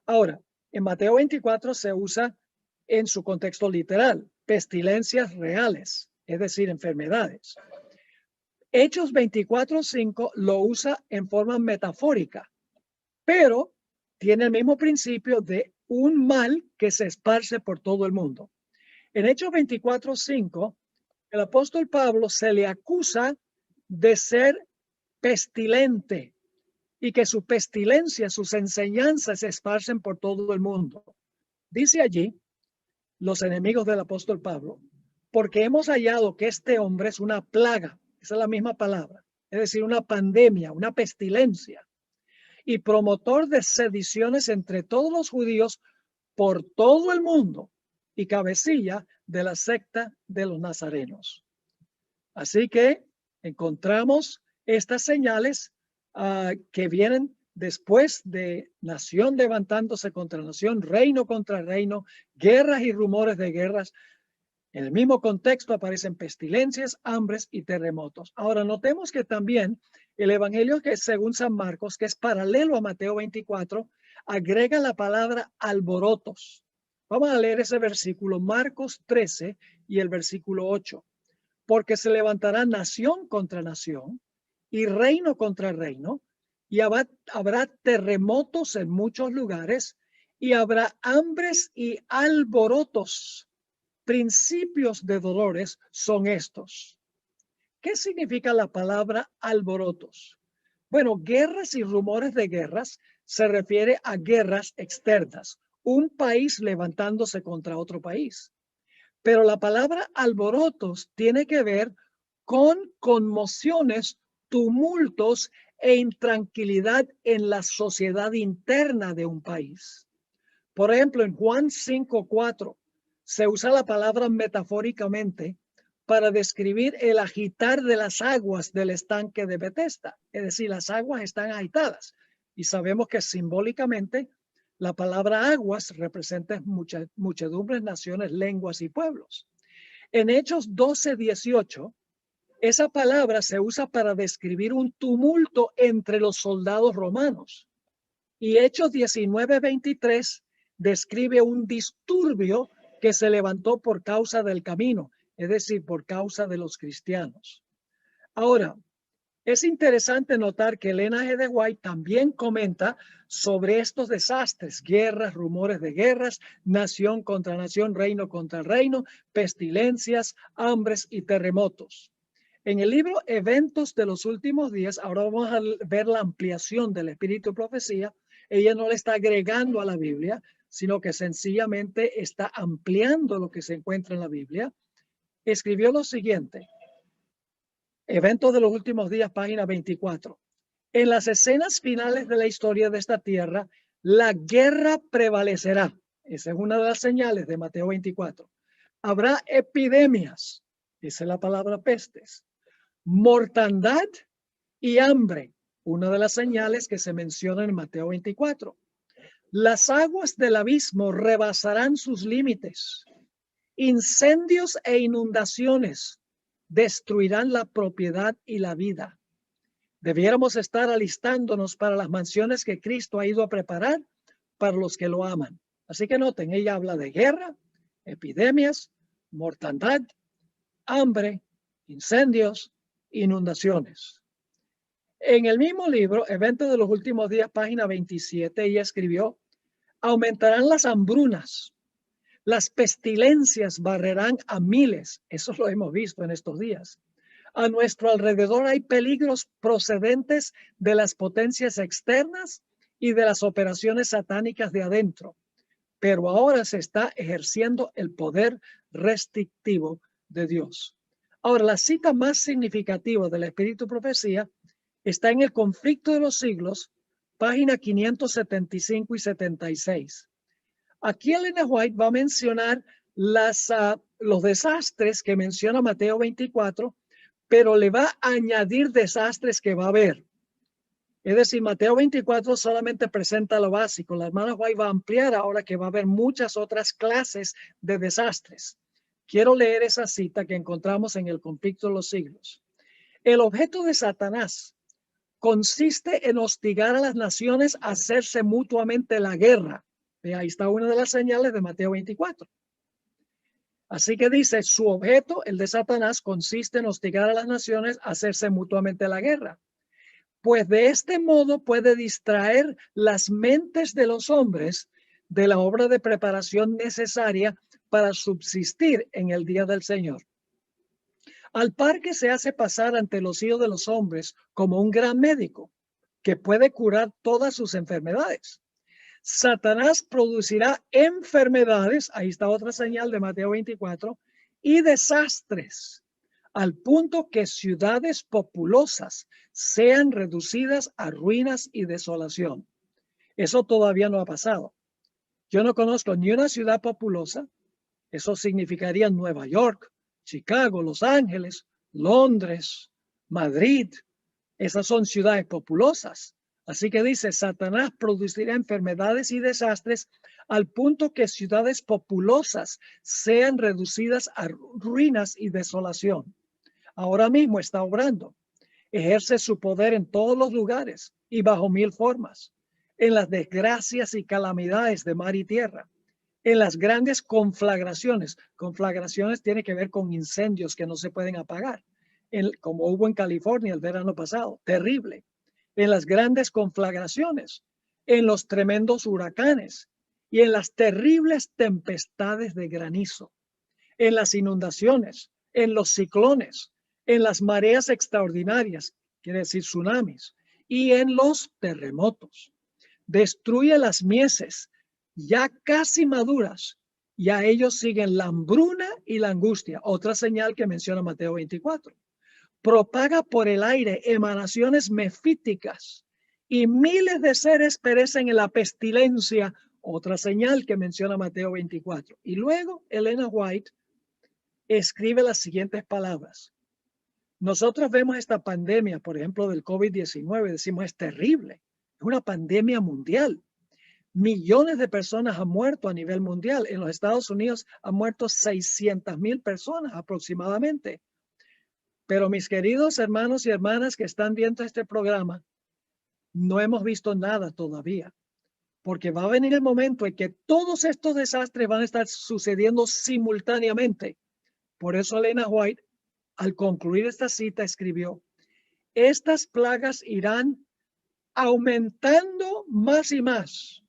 Speaker 5: Ahora, en Mateo 24 se usa en su contexto literal, pestilencias reales, es decir, enfermedades. Hechos 24:5 lo usa en forma metafórica, pero tiene el mismo principio de un mal que se esparce por todo el mundo. En Hechos 24:5, el apóstol Pablo se le acusa de ser pestilente y que su pestilencia, sus enseñanzas se esparcen por todo el mundo. Dice allí, los enemigos del apóstol Pablo, porque hemos hallado que este hombre es una plaga, esa es la misma palabra, es decir, una pandemia, una pestilencia, y promotor de sediciones entre todos los judíos por todo el mundo y cabecilla de la secta de los nazarenos. Así que encontramos estas señales que vienen después de nación levantándose contra nación, reino contra reino, guerras y rumores de guerras. En el mismo contexto aparecen pestilencias, hambres y terremotos. Ahora notemos que también el evangelio que es según San Marcos, que es paralelo a Mateo 24, agrega la palabra alborotos. Vamos a leer ese versículo, Marcos 13 y el versículo 8. Porque se levantará nación contra nación y reino contra reino, y habrá terremotos en muchos lugares, y habrá hambres y alborotos. Principios de dolores son estos. ¿Qué significa la palabra alborotos? Bueno, guerras y rumores de guerras se refiere a guerras externas, un país levantándose contra otro país. Pero la palabra alborotos tiene que ver con conmociones, tumultos e intranquilidad en la sociedad interna de un país. Por ejemplo, en Juan 5:4 se usa la palabra metafóricamente para describir el agitar de las aguas del estanque de Betesda. Es decir, las aguas están agitadas. Y sabemos que simbólicamente la palabra aguas representa muchedumbres, naciones, lenguas y pueblos. En Hechos 12:18, esa palabra se usa para describir un tumulto entre los soldados romanos. Y Hechos 19:23 describe un disturbio que se levantó por causa del camino, es decir, por causa de los cristianos. Ahora, es interesante notar que Elena G. de White también comenta sobre estos desastres, guerras, rumores de guerras, nación contra nación, reino contra reino, pestilencias, hambres y terremotos. En el libro Eventos de los Últimos Días, ahora vamos a ver la ampliación del espíritu de profecía. Ella no le está agregando a la Biblia, sino que sencillamente está ampliando lo que se encuentra en la Biblia. Escribió lo siguiente. Eventos de los Últimos Días, página 24. En las escenas finales de la historia de esta tierra, La guerra prevalecerá. Esa es una de las señales de Mateo 24. Habrá epidemias. Esa es la palabra pestes. Mortandad y hambre. Una de las señales que se menciona en Mateo 24. Las aguas del abismo rebasarán sus límites. Incendios e inundaciones destruirán la propiedad y la vida. Debiéramos estar alistándonos para las mansiones que Cristo ha ido a preparar para los que lo aman. Así que noten, ella habla de guerra, epidemias, mortandad, hambre, incendios, inundaciones. En el mismo libro, Eventos de los Últimos Días, página 27, ella escribió, aumentarán las hambrunas, las pestilencias barrerán a miles. Eso lo hemos visto en estos días. A nuestro alrededor hay peligros procedentes de las potencias externas y de las operaciones satánicas de adentro. Pero ahora se está ejerciendo el poder restrictivo de Dios. Ahora, la cita más significativa del Espíritu Profecía está en el Conflicto de los Siglos, página 575 y 76. Aquí Elena White va a mencionar los desastres que menciona Mateo 24, pero le va a añadir desastres que va a haber. Es decir, Mateo 24 solamente presenta lo básico. La hermana White va a ampliar ahora que va a haber muchas otras clases de desastres. Quiero leer esa cita que encontramos en el Conflicto de los Siglos. El objeto de Satanás consiste en hostigar a las naciones a hacerse mutuamente la guerra. Ahí está una de las señales de Mateo 24. Así que dice, su objeto, el de Satanás, consiste en hostigar a las naciones a hacerse mutuamente la guerra. Pues de este modo puede distraer las mentes de los hombres de la obra de preparación necesaria para subsistir en el día del Señor. Al par que se hace pasar ante los hijos de los hombres como un gran médico que puede curar todas sus enfermedades. Satanás producirá enfermedades, ahí está otra señal de Mateo 24, y desastres, al punto que ciudades populosas sean reducidas a ruinas y desolación. Eso todavía no ha pasado. Yo no conozco ni una ciudad populosa. Eso significaría Nueva York, Chicago, Los Ángeles, Londres, Madrid. Esas son ciudades populosas. Así que dice, Satanás producirá enfermedades y desastres al punto que ciudades populosas sean reducidas a ruinas y desolación. Ahora mismo está obrando. Ejerce su poder en todos los lugares y bajo mil formas. En las desgracias y calamidades de mar y tierra. En las grandes conflagraciones. Conflagraciones tiene que ver con incendios que no se pueden apagar. Como hubo en California el verano pasado. Terrible. En las grandes conflagraciones, en los tremendos huracanes y en las terribles tempestades de granizo, en las inundaciones, en los ciclones, en las mareas extraordinarias, quiere decir tsunamis, y en los terremotos. Destruye las mieses ya casi maduras y a ellos siguen la hambruna y la angustia, otra señal que menciona Mateo 24. Propaga por el aire emanaciones mefíticas y miles de seres perecen en la pestilencia, otra señal que menciona Mateo 24. Y luego Elena White escribe las siguientes palabras. Nosotros vemos esta pandemia, por ejemplo, del COVID-19, decimos es terrible, es una pandemia mundial. Millones de personas han muerto a nivel mundial. En los Estados Unidos han muerto 600,000 personas aproximadamente. Pero mis queridos hermanos y hermanas que están viendo este programa, no hemos visto nada todavía, porque va a venir el momento en que todos estos desastres van a estar sucediendo simultáneamente. Por eso Elena White, al concluir esta cita, escribió, estas plagas irán aumentando más y más.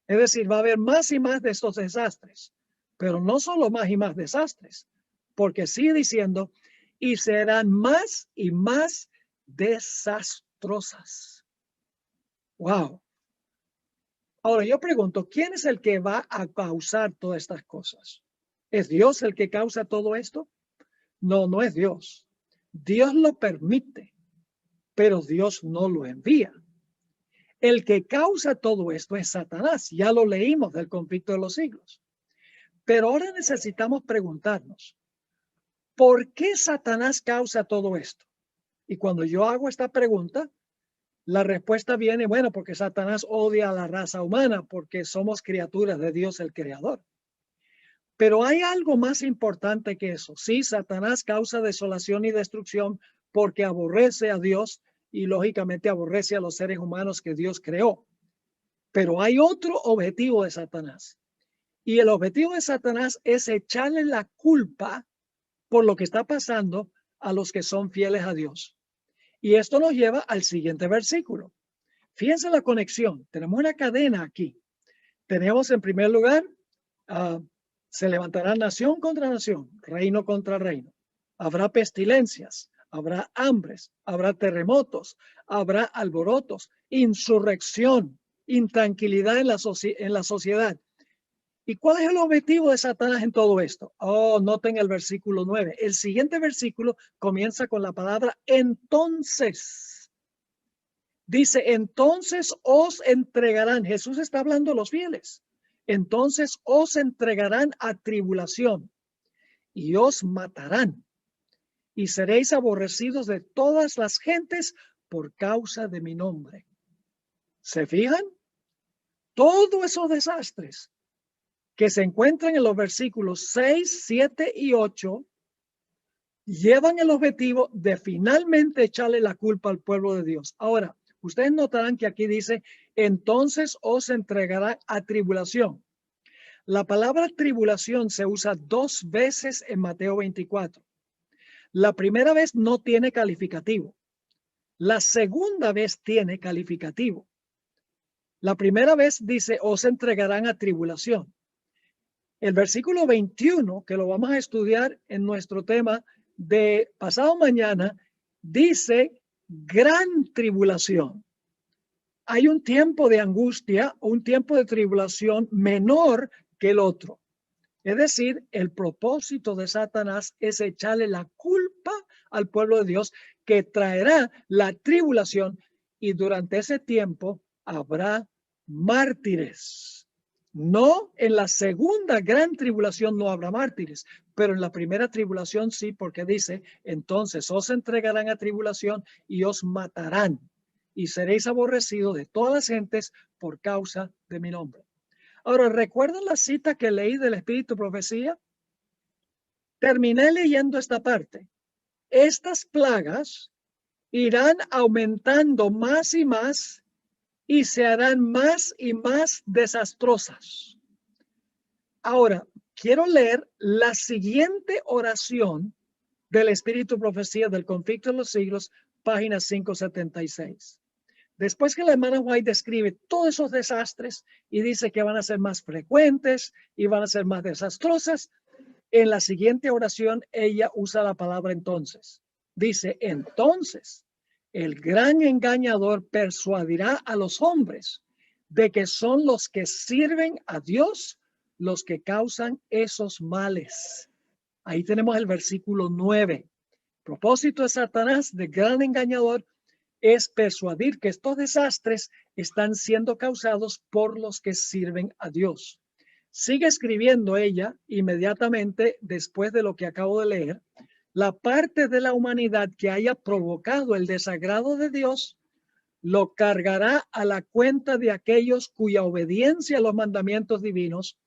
Speaker 5: Es decir, va a haber más y más de estos desastres, pero no solo más y más desastres, porque sigue diciendo, y serán más y más desastrosas. Wow. Ahora yo pregunto, ¿quién es el que va a causar todas estas cosas? ¿Es Dios el que causa todo esto? No, no es Dios. Dios lo permite, pero Dios no lo envía. El que causa todo esto es Satanás. Ya lo leímos del conflicto de los siglos. Pero ahora necesitamos preguntarnos, ¿por qué Satanás causa todo esto? Y cuando yo hago esta pregunta, la respuesta viene, bueno, porque Satanás odia a la raza humana, porque somos criaturas de Dios el Creador. Pero hay algo más importante que eso. Sí, Satanás causa desolación y destrucción porque aborrece a Dios y lógicamente aborrece a los seres humanos que Dios creó. Pero hay otro objetivo de Satanás. Y el objetivo de Satanás es echarle la culpa por lo que está pasando a los que son fieles a Dios. Y esto nos lleva al siguiente versículo. Fíjense la conexión. Tenemos una cadena aquí. Tenemos en primer lugar, se levantará nación contra nación, reino contra reino. Habrá pestilencias, habrá hambres, habrá terremotos, habrá alborotos, insurrección, intranquilidad en la sociedad. ¿Y cuál es el objetivo de Satanás en todo esto? Oh, noten el versículo 9. El siguiente versículo comienza con la palabra entonces. Dice, entonces os entregarán. Jesús está hablando a los fieles. Entonces os entregarán a tribulación y os matarán. Y seréis aborrecidos de todas las gentes por causa de mi nombre. ¿Se fijan? Todos esos desastres que se encuentran en los versículos 6, 7 y 8 llevan el objetivo de finalmente echarle la culpa al pueblo de Dios. Ahora, ustedes notarán que aquí dice, entonces os entregará a tribulación. La palabra tribulación se usa 2 veces en Mateo 24. La primera vez no tiene calificativo. La segunda vez tiene calificativo. La primera vez dice, os entregarán a tribulación. El versículo 21, que lo vamos a estudiar en nuestro tema de pasado mañana, dice gran tribulación. Hay un tiempo de angustia, un tiempo de tribulación menor que el otro. Es decir, el propósito de Satanás es echarle la culpa al pueblo de Dios que traerá la tribulación y durante ese tiempo habrá mártires. No, en la segunda gran tribulación no habrá mártires, pero en la primera tribulación sí, porque dice, entonces os entregarán a tribulación y os matarán y seréis aborrecidos de todas las gentes por causa de mi nombre. Ahora, ¿recuerdan la cita que leí del Espíritu Profecía? Terminé leyendo esta parte. Estas plagas irán aumentando más y más y se harán más y más desastrosas. Ahora, quiero leer la siguiente oración del Espíritu Profecía del Conflicto de los Siglos, página 576. Después que la hermana White describe todos esos desastres y dice que van a ser más frecuentes y van a ser más desastrosas, en la siguiente oración ella usa la palabra entonces. Dice, entonces, el gran engañador persuadirá a los hombres de que son los que sirven a Dios los que causan esos males. Ahí tenemos el versículo 9. Propósito de Satanás, de gran engañador, es persuadir que estos desastres están siendo causados por los que sirven a Dios. Sigue escribiendo ella inmediatamente después de lo que acabo de leer. La parte de la humanidad que haya provocado el desagrado de Dios lo cargará a la cuenta de aquellos cuya obediencia a los mandamientos divinos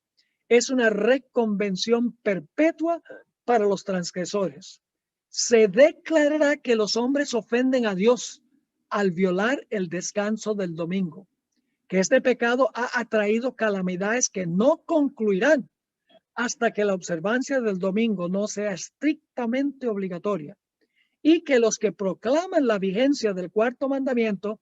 Speaker 5: es una reconvención perpetua para los transgresores. Se declarará que los hombres ofenden a Dios al violar el descanso del domingo, que este pecado ha atraído calamidades que no concluirán hasta que la observancia del domingo no sea estrictamente obligatoria y que los que proclaman la vigencia del cuarto mandamiento,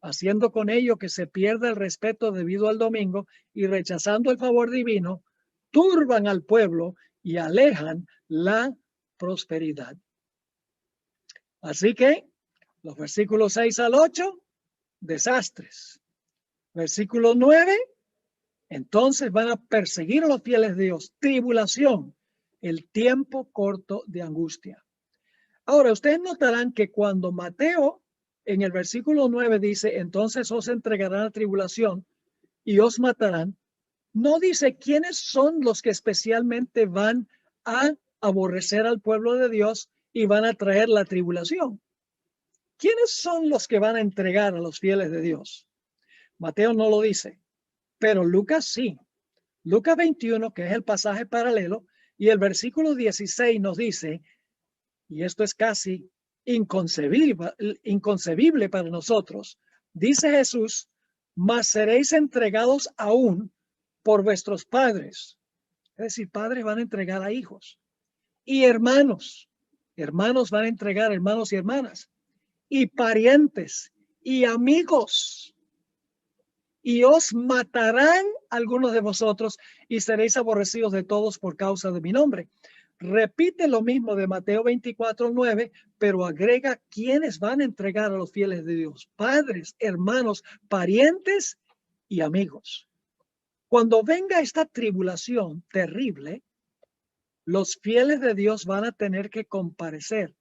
Speaker 5: haciendo con ello que se pierda el respeto debido al domingo y rechazando el favor divino, turban al pueblo y alejan la prosperidad. Así que los versículos 6 al 8, desastres. Versículo 9, entonces van a perseguir a los fieles de Dios. Tribulación, el tiempo corto de angustia. Ahora, ustedes notarán que cuando Mateo En el versículo 9 dice, entonces os entregarán a tribulación y os matarán. No dice quiénes son los que especialmente van a aborrecer al pueblo de Dios y van a traer la tribulación. ¿Quiénes son los que van a entregar a los fieles de Dios? Mateo no lo dice, pero Lucas sí. Lucas 21, que es el pasaje paralelo, y el versículo 16 nos dice, y esto es casi inconcebible para nosotros, dice Jesús, mas seréis entregados aún por vuestros padres. Es decir, padres van a entregar a hijos. Y hermanos van a entregar a hermanos y hermanas. Y parientes y amigos. Y os matarán algunos de vosotros y seréis aborrecidos de todos por causa de mi nombre. Repite lo mismo de Mateo 24:9, pero agrega quiénes van a entregar a los fieles de Dios: padres, hermanos, parientes y amigos. Cuando venga esta tribulación terrible, los fieles de Dios van a tener que comparecer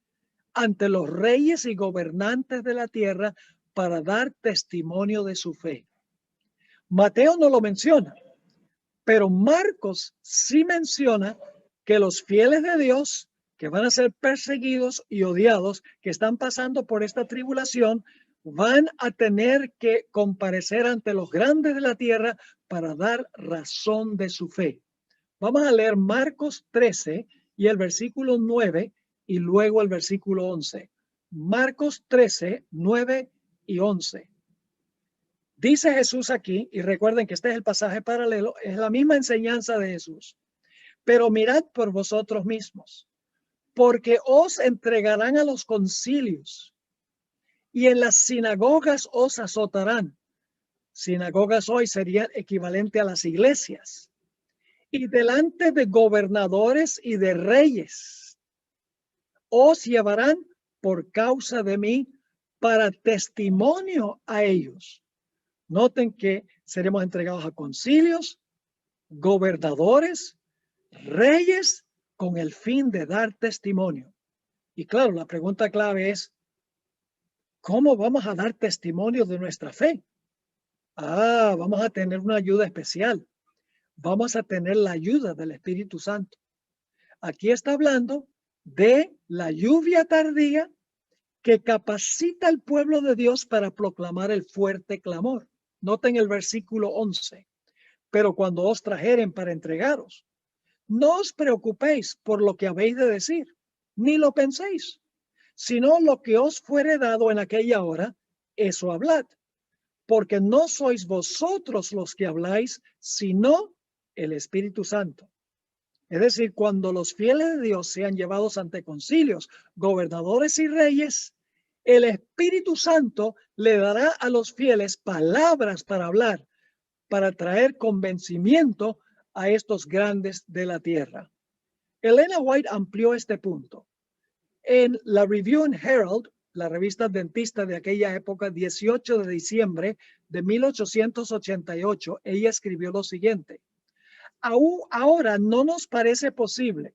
Speaker 5: ante los reyes y gobernantes de la tierra para dar testimonio de su fe. Mateo no lo menciona, pero Marcos sí menciona que los fieles de Dios, que van a ser perseguidos y odiados, que están pasando por esta tribulación, van a tener que comparecer ante los grandes de la tierra para dar razón de su fe. Vamos a leer Marcos 13 y el versículo 9 y luego el versículo 11. Marcos 13, 9 y 11. Dice Jesús aquí, y recuerden que este es el pasaje paralelo, es la misma enseñanza de Jesús. Pero mirad por vosotros mismos, porque os entregarán a los concilios y en las sinagogas os azotarán. Sinagogas hoy serían equivalente a las iglesias. Y delante de gobernadores y de reyes os llevarán por causa de mí para testimonio a ellos. Noten que seremos entregados a concilios, gobernadores, reyes, con el fin de dar testimonio. Y claro, la pregunta clave es, ¿cómo vamos a dar testimonio de nuestra fe? Vamos a tener una ayuda especial. Vamos a tener la ayuda del Espíritu Santo. Aquí está hablando de la lluvia tardía que capacita al pueblo de Dios para proclamar el fuerte clamor. Noten el versículo 11. Pero cuando os trajeren para entregaros, no os preocupéis por lo que habéis de decir, ni lo penséis, sino lo que os fuere dado en aquella hora, eso hablad, porque no sois vosotros los que habláis, sino el Espíritu Santo. Es decir, cuando los fieles de Dios sean llevados ante concilios, gobernadores y reyes, el Espíritu Santo le dará a los fieles palabras para hablar, para traer convencimiento a estos grandes de la tierra. Elena White amplió este punto. En la Review and Herald, la revista adventista de aquella época, 18 de diciembre de 1888, ella escribió lo siguiente: aún ahora no nos parece posible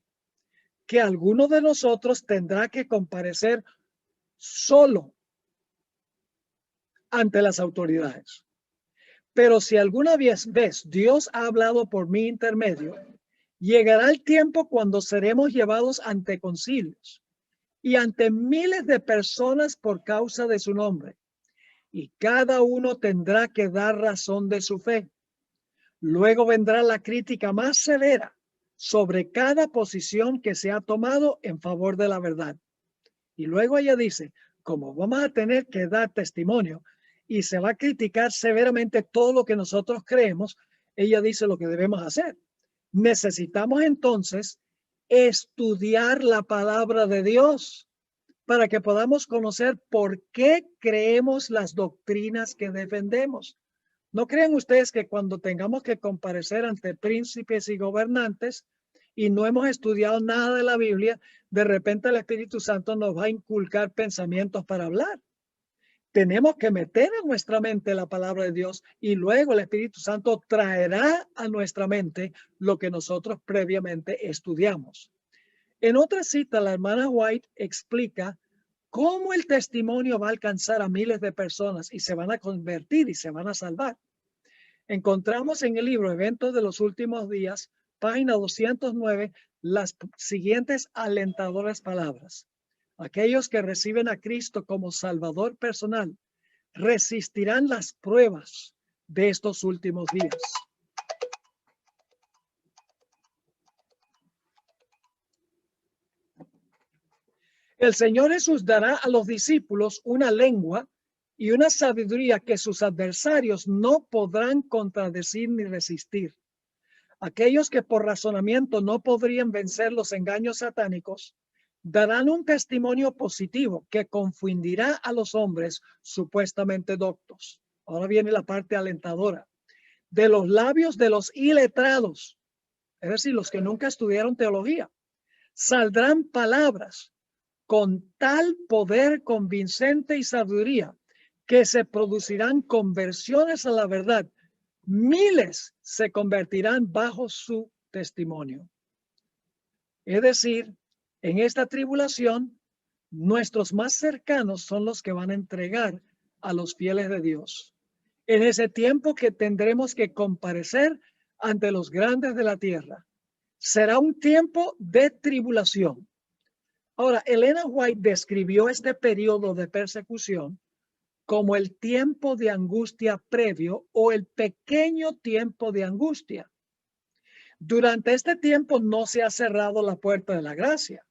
Speaker 5: que alguno de nosotros tendrá que comparecer solo ante las autoridades. Pero si alguna vez Dios ha hablado por mi intermedio, llegará el tiempo cuando seremos llevados ante concilios y ante miles de personas por causa de su nombre, y cada uno tendrá que dar razón de su fe. Luego vendrá la crítica más severa sobre cada posición que se ha tomado en favor de la verdad. Y luego ella dice, como vamos a tener que dar testimonio y se va a criticar severamente todo lo que nosotros creemos, ella dice lo que debemos hacer. Necesitamos entonces estudiar la palabra de Dios para que podamos conocer por qué creemos las doctrinas que defendemos. ¿No creen ustedes que cuando tengamos que comparecer ante príncipes y gobernantes y no hemos estudiado nada de la Biblia, de repente el Espíritu Santo nos va a inculcar pensamientos para hablar? Tenemos que meter en nuestra mente la palabra de Dios y luego el Espíritu Santo traerá a nuestra mente lo que nosotros previamente estudiamos. En otra cita, la hermana White explica ¿Cómo el testimonio va a alcanzar a miles de personas y se van a convertir y se van a salvar? Encontramos en el libro Eventos de los Últimos Días, página 209, las siguientes alentadoras palabras. Aquellos que reciben a Cristo como Salvador personal resistirán las pruebas de estos últimos días. El Señor Jesús dará a los discípulos una lengua y una sabiduría que sus adversarios no podrán contradecir ni resistir. Aquellos que por razonamiento no podrían vencer los engaños satánicos, darán un testimonio positivo que confundirá a los hombres supuestamente doctos. Ahora viene la parte alentadora. De los labios de los iletrados, es decir, los que nunca estudiaron teología, saldrán palabras con tal poder convincente y sabiduría que se producirán conversiones a la verdad. Miles se convertirán bajo su testimonio. Es decir, en esta tribulación, nuestros más cercanos son los que van a entregar a los fieles de Dios. En ese tiempo que tendremos que comparecer ante los grandes de la tierra, será un tiempo de tribulación. Ahora, Elena White describió este periodo de persecución como el tiempo de angustia previo o el pequeño tiempo de angustia. Durante este tiempo no se ha cerrado la puerta de la gracia.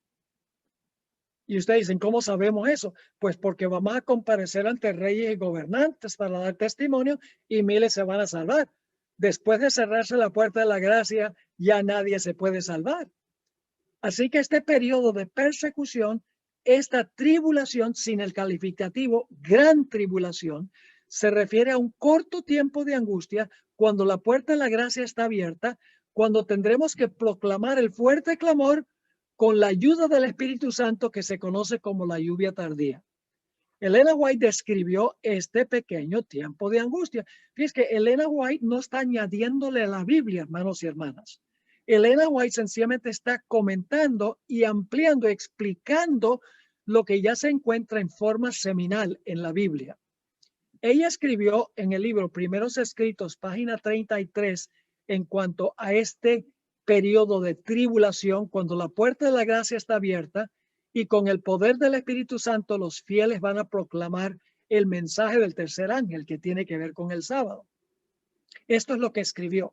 Speaker 5: Y ustedes dicen, ¿cómo sabemos eso? Pues porque vamos a comparecer ante reyes y gobernantes para dar testimonio y miles se van a salvar. Después de cerrarse la puerta de la gracia, ya nadie se puede salvar. Así que este periodo de persecución, esta tribulación sin el calificativo gran tribulación, se refiere a un corto tiempo de angustia cuando la puerta de la gracia está abierta, cuando tendremos que proclamar el fuerte clamor con la ayuda del Espíritu Santo que se conoce como la lluvia tardía. Elena White describió este pequeño tiempo de angustia. Fíjense que Elena White no está añadiéndole a la Biblia, hermanos y hermanas. Elena White sencillamente está comentando y ampliando, explicando lo que ya se encuentra en forma seminal en la Biblia. Ella escribió en el libro Primeros Escritos, página 33, en cuanto a este periodo de tribulación, cuando la puerta de la gracia está abierta y con el poder del Espíritu Santo los fieles van a proclamar el mensaje del tercer ángel que tiene que ver con el sábado. Esto es lo que escribió.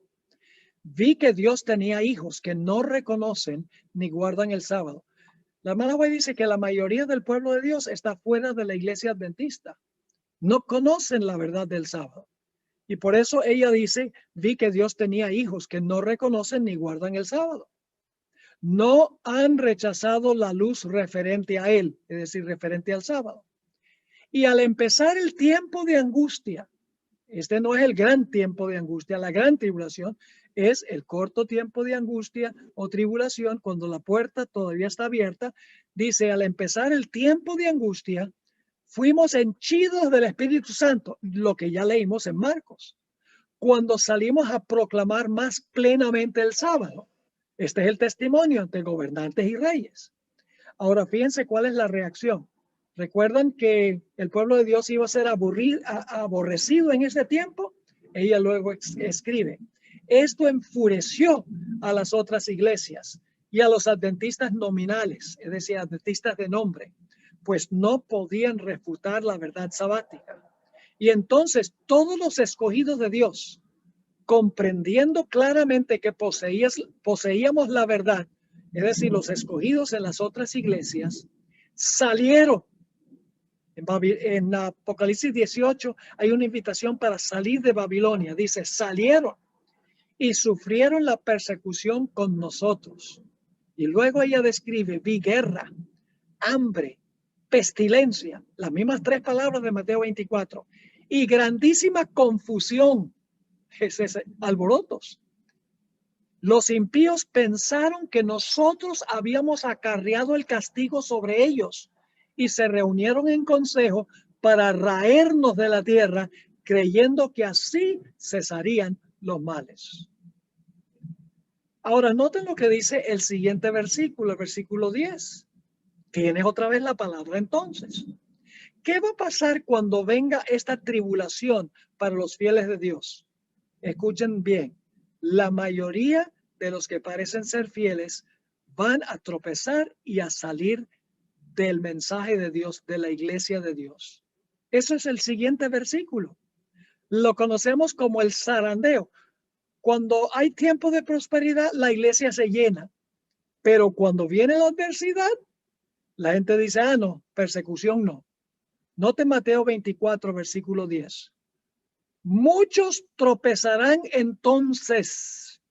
Speaker 5: Vi que Dios tenía hijos que no reconocen ni guardan el sábado. La hermana White dice que la mayoría del pueblo de Dios está fuera de la iglesia adventista. No conocen la verdad del sábado. Y por eso ella dice, vi que Dios tenía hijos que no reconocen ni guardan el sábado. No han rechazado la luz referente a él, es decir, referente al sábado. Y al empezar el tiempo de angustia, este no es el gran tiempo de angustia, la gran tribulación es el corto tiempo de angustia o tribulación cuando la puerta todavía está abierta. Dice, al empezar el tiempo de angustia, fuimos henchidos del Espíritu Santo, lo que ya leímos en Marcos, cuando salimos a proclamar más plenamente el sábado. Este es el testimonio ante gobernantes y reyes. Ahora, fíjense cuál es la reacción. ¿Recuerdan que el pueblo de Dios iba a ser aborrecido en ese tiempo? Ella luego escribe, esto enfureció a las otras iglesias y a los adventistas nominales, es decir, adventistas de nombre, pues no podían refutar la verdad sabática. Y entonces todos los escogidos de Dios, comprendiendo claramente que poseíamos la verdad, es decir, los escogidos en las otras iglesias, salieron. En Apocalipsis 18 hay una invitación para salir de Babilonia. Dice, salieron y sufrieron la persecución con nosotros. Y luego ella describe, vi guerra, hambre, pestilencia, las mismas tres palabras de Mateo 24, y grandísima confusión, alborotos. Los impíos pensaron que nosotros habíamos acarreado el castigo sobre ellos y se reunieron en consejo para raernos de la tierra, creyendo que así cesarían los males. Ahora noten lo que dice el siguiente versículo, el versículo 10. Tienes otra vez la palabra entonces. ¿Qué va a pasar cuando venga esta tribulación para los fieles de Dios? Escuchen bien, la mayoría de los que parecen ser fieles van a tropezar y a salir del mensaje de Dios, de la iglesia de Dios. Eso es el siguiente versículo. Lo conocemos como el zarandeo. Cuando hay tiempo de prosperidad, la iglesia se llena. Pero cuando viene la adversidad, la gente dice, no, persecución no. Note Mateo 24, versículo 10. Muchos tropezarán entonces.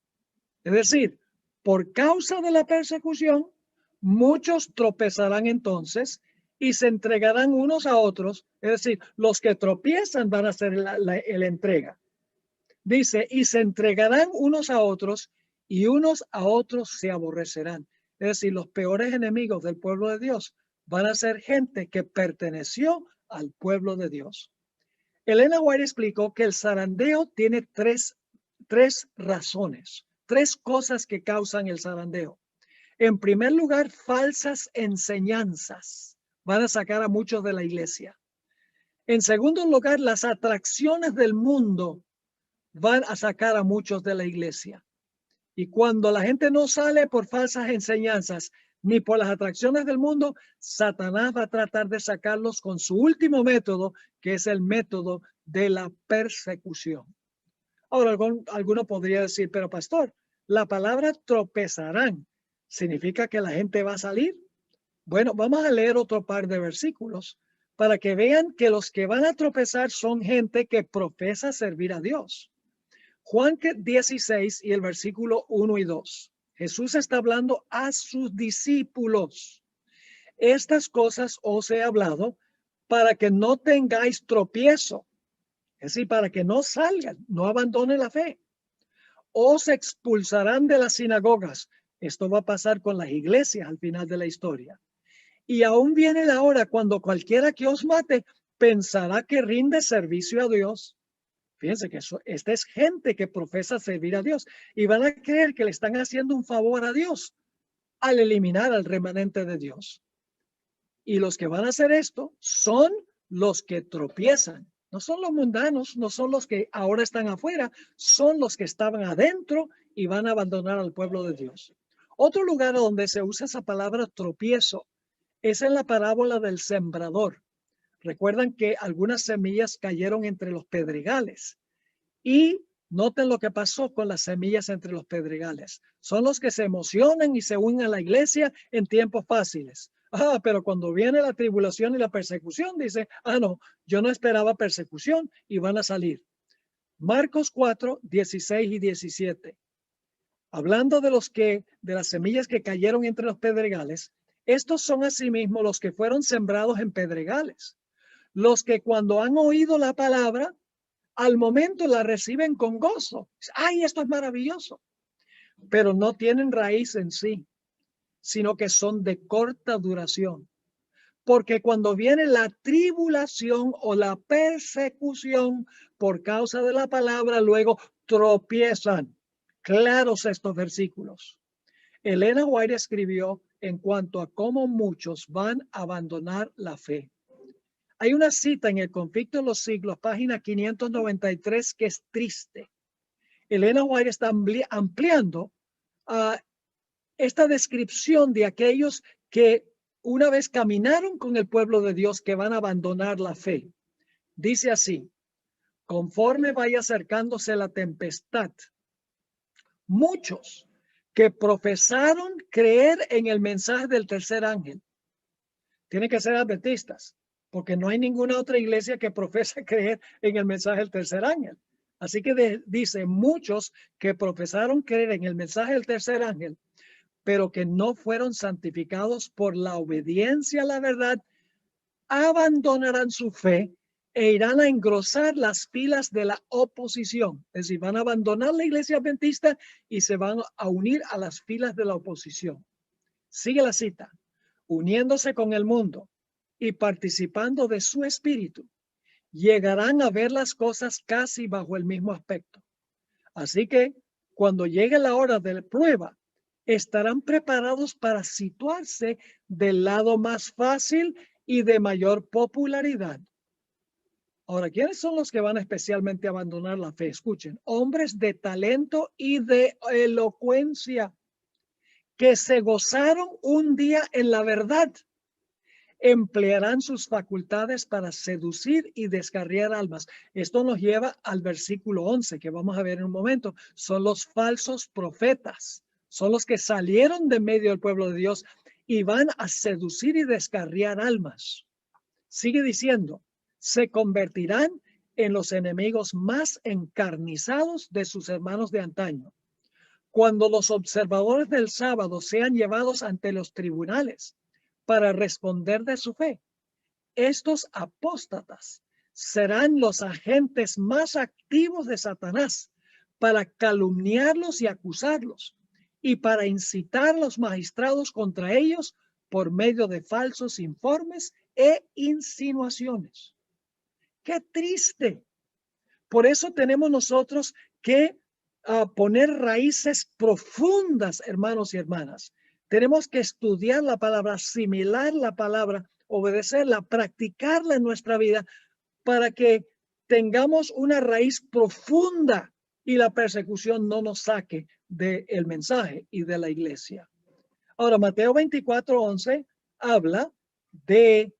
Speaker 5: Es decir, por causa de la persecución, muchos tropezarán entonces y se entregarán unos a otros. Es decir, los que tropiezan van a hacer la entrega. Dice, y se entregarán unos a otros y unos a otros se aborrecerán. Es decir, los peores enemigos del pueblo de Dios van a ser gente que perteneció al pueblo de Dios. Elena White explicó que el zarandeo tiene tres razones, tres cosas que causan el zarandeo. En primer lugar, falsas enseñanzas van a sacar a muchos de la iglesia. En segundo lugar, las atracciones del mundo van a sacar a muchos de la iglesia. Y cuando la gente no sale por falsas enseñanzas ni por las atracciones del mundo, Satanás va a tratar de sacarlos con su último método, que es el método de la persecución. Ahora, alguno podría decir, pero pastor, la palabra tropezarán, ¿significa que la gente va a salir? Bueno, vamos a leer otro par de versículos para que vean que los que van a tropezar son gente que profesa servir a Dios. Juan 16 y el versículo 1 y 2. Jesús está hablando a sus discípulos. Estas cosas os he hablado para que no tengáis tropiezo. Es decir, para que no salgan, no abandonen la fe. Os expulsarán de las sinagogas. Esto va a pasar con las iglesias al final de la historia. Y aún viene la hora cuando cualquiera que os mate pensará que rinde servicio a Dios. Fíjense que esta es gente que profesa servir a Dios y van a creer que le están haciendo un favor a Dios al eliminar al remanente de Dios. Y los que van a hacer esto son los que tropiezan. No son los mundanos, no son los que ahora están afuera, son los que estaban adentro y van a abandonar al pueblo de Dios. Otro lugar donde se usa esa palabra tropiezo es en la parábola del sembrador. Recuerdan que algunas semillas cayeron entre los pedregales y noten lo que pasó con las semillas entre los pedregales. Son los que se emocionan y se unen a la iglesia en tiempos fáciles. Pero cuando viene la tribulación y la persecución, dice, no, yo no esperaba persecución y van a salir. Marcos 4, 16 y 17. Hablando de las semillas que cayeron entre los pedregales, estos son asimismo los que fueron sembrados en pedregales. Los que cuando han oído la palabra, al momento la reciben con gozo. ¡Ay, esto es maravilloso! Pero no tienen raíz en sí, sino que son de corta duración. Porque cuando viene la tribulación o la persecución por causa de la palabra, luego tropiezan. Claros estos versículos. Elena White escribió en cuanto a cómo muchos van a abandonar la fe. Hay una cita en el Conflicto de los Siglos, página 593, que es triste. Elena White está ampliando esta descripción de aquellos que una vez caminaron con el pueblo de Dios que van a abandonar la fe. Dice así, conforme vaya acercándose la tempestad, muchos que profesaron creer en el mensaje del tercer ángel, tienen que ser adventistas, porque no hay ninguna otra iglesia que profesa creer en el mensaje del tercer ángel. Así que dice, muchos que profesaron creer en el mensaje del tercer ángel, pero que no fueron santificados por la obediencia a la verdad, abandonarán su fe e irán a engrosar las filas de la oposición. Es decir, van a abandonar la iglesia adventista y se van a unir a las filas de la oposición. Sigue la cita. Uniéndose con el mundo y participando de su espíritu, llegarán a ver las cosas casi bajo el mismo aspecto. Así que cuando llegue la hora de la prueba estarán preparados para situarse del lado más fácil y de mayor popularidad. Ahora, ¿quiénes son los que van especialmente a abandonar la fe? Escuchen, hombres de talento y de elocuencia que se gozaron un día en la verdad. Emplearán sus facultades para seducir y descarriar almas. Esto nos lleva al versículo 11 que vamos a ver en un momento. Son los falsos profetas. Son los que salieron de medio del pueblo de Dios y van a seducir y descarriar almas. Sigue diciendo, se convertirán en los enemigos más encarnizados de sus hermanos de antaño. Cuando los observadores del sábado sean llevados ante los tribunales para responder de su fe, estos apóstatas serán los agentes más activos de Satanás para calumniarlos y acusarlos y para incitar a los magistrados contra ellos por medio de falsos informes e insinuaciones. ¡Qué triste! Por eso tenemos nosotros que poner raíces profundas, hermanos y hermanas. Tenemos que estudiar la palabra, asimilar la palabra, obedecerla, practicarla en nuestra vida para que tengamos una raíz profunda y la persecución no nos saque del mensaje y de la iglesia. Ahora, Mateo 24:11 habla de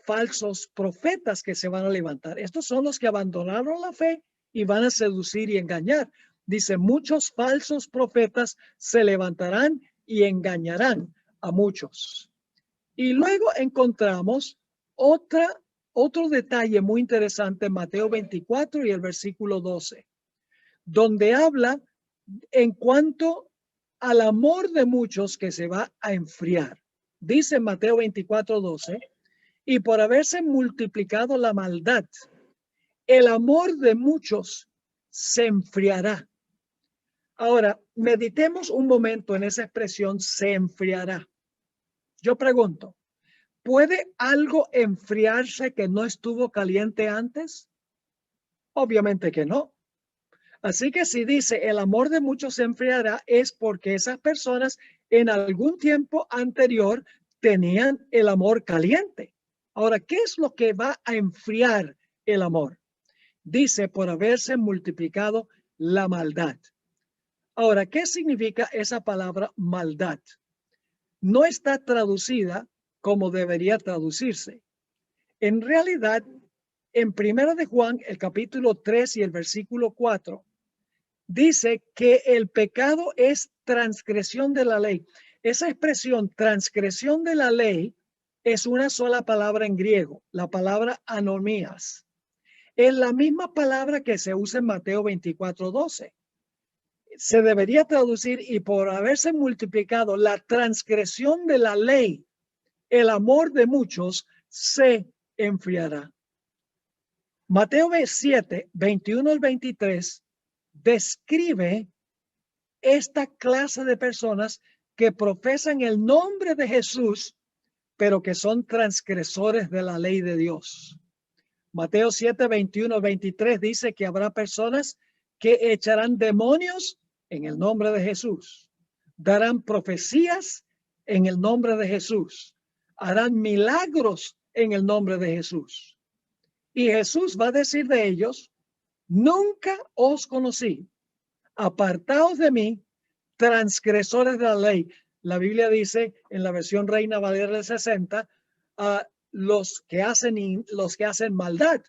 Speaker 5: falsos profetas que se van a levantar. Estos son los que abandonaron la fe y van a seducir y engañar. Dice, muchos falsos profetas se levantarán y engañarán a muchos. Y luego encontramos otro detalle muy interesante en Mateo 24 y el versículo 12, donde habla en cuanto al amor de muchos que se va a enfriar. Dice Mateo 24:12, y por haberse multiplicado la maldad, el amor de muchos se enfriará. Ahora, meditemos un momento en esa expresión, se enfriará. Yo pregunto, ¿puede algo enfriarse que no estuvo caliente antes? Obviamente que no. Así que si dice el amor de muchos se enfriará, es porque esas personas en algún tiempo anterior tenían el amor caliente. Ahora, ¿qué es lo que va a enfriar el amor? Dice, por haberse multiplicado la maldad. Ahora, ¿qué significa esa palabra maldad? No está traducida como debería traducirse. En realidad, en 1 de Juan, el capítulo 3 y el versículo 4, dice que el pecado es transgresión de la ley. Esa expresión, transgresión de la ley, es una sola palabra en griego, la palabra anomías. Es la misma palabra que se usa en Mateo 24:12. Se debería traducir, y por haberse multiplicado la transgresión de la ley, el amor de muchos se enfriará. Mateo 7, 21 al 23, describe esta clase de personas que profesan el nombre de Jesús, pero que son transgresores de la ley de Dios. Mateo 7, 21 al 23 dice que habrá personas que echarán demonios en el nombre de Jesús, darán profecías en el nombre de Jesús, harán milagros en el nombre de Jesús. Y Jesús va a decir de ellos, nunca os conocí, apartaos de mí, transgresores de la ley. La Biblia dice en la versión Reina Valera del 60, los que hacen maldad,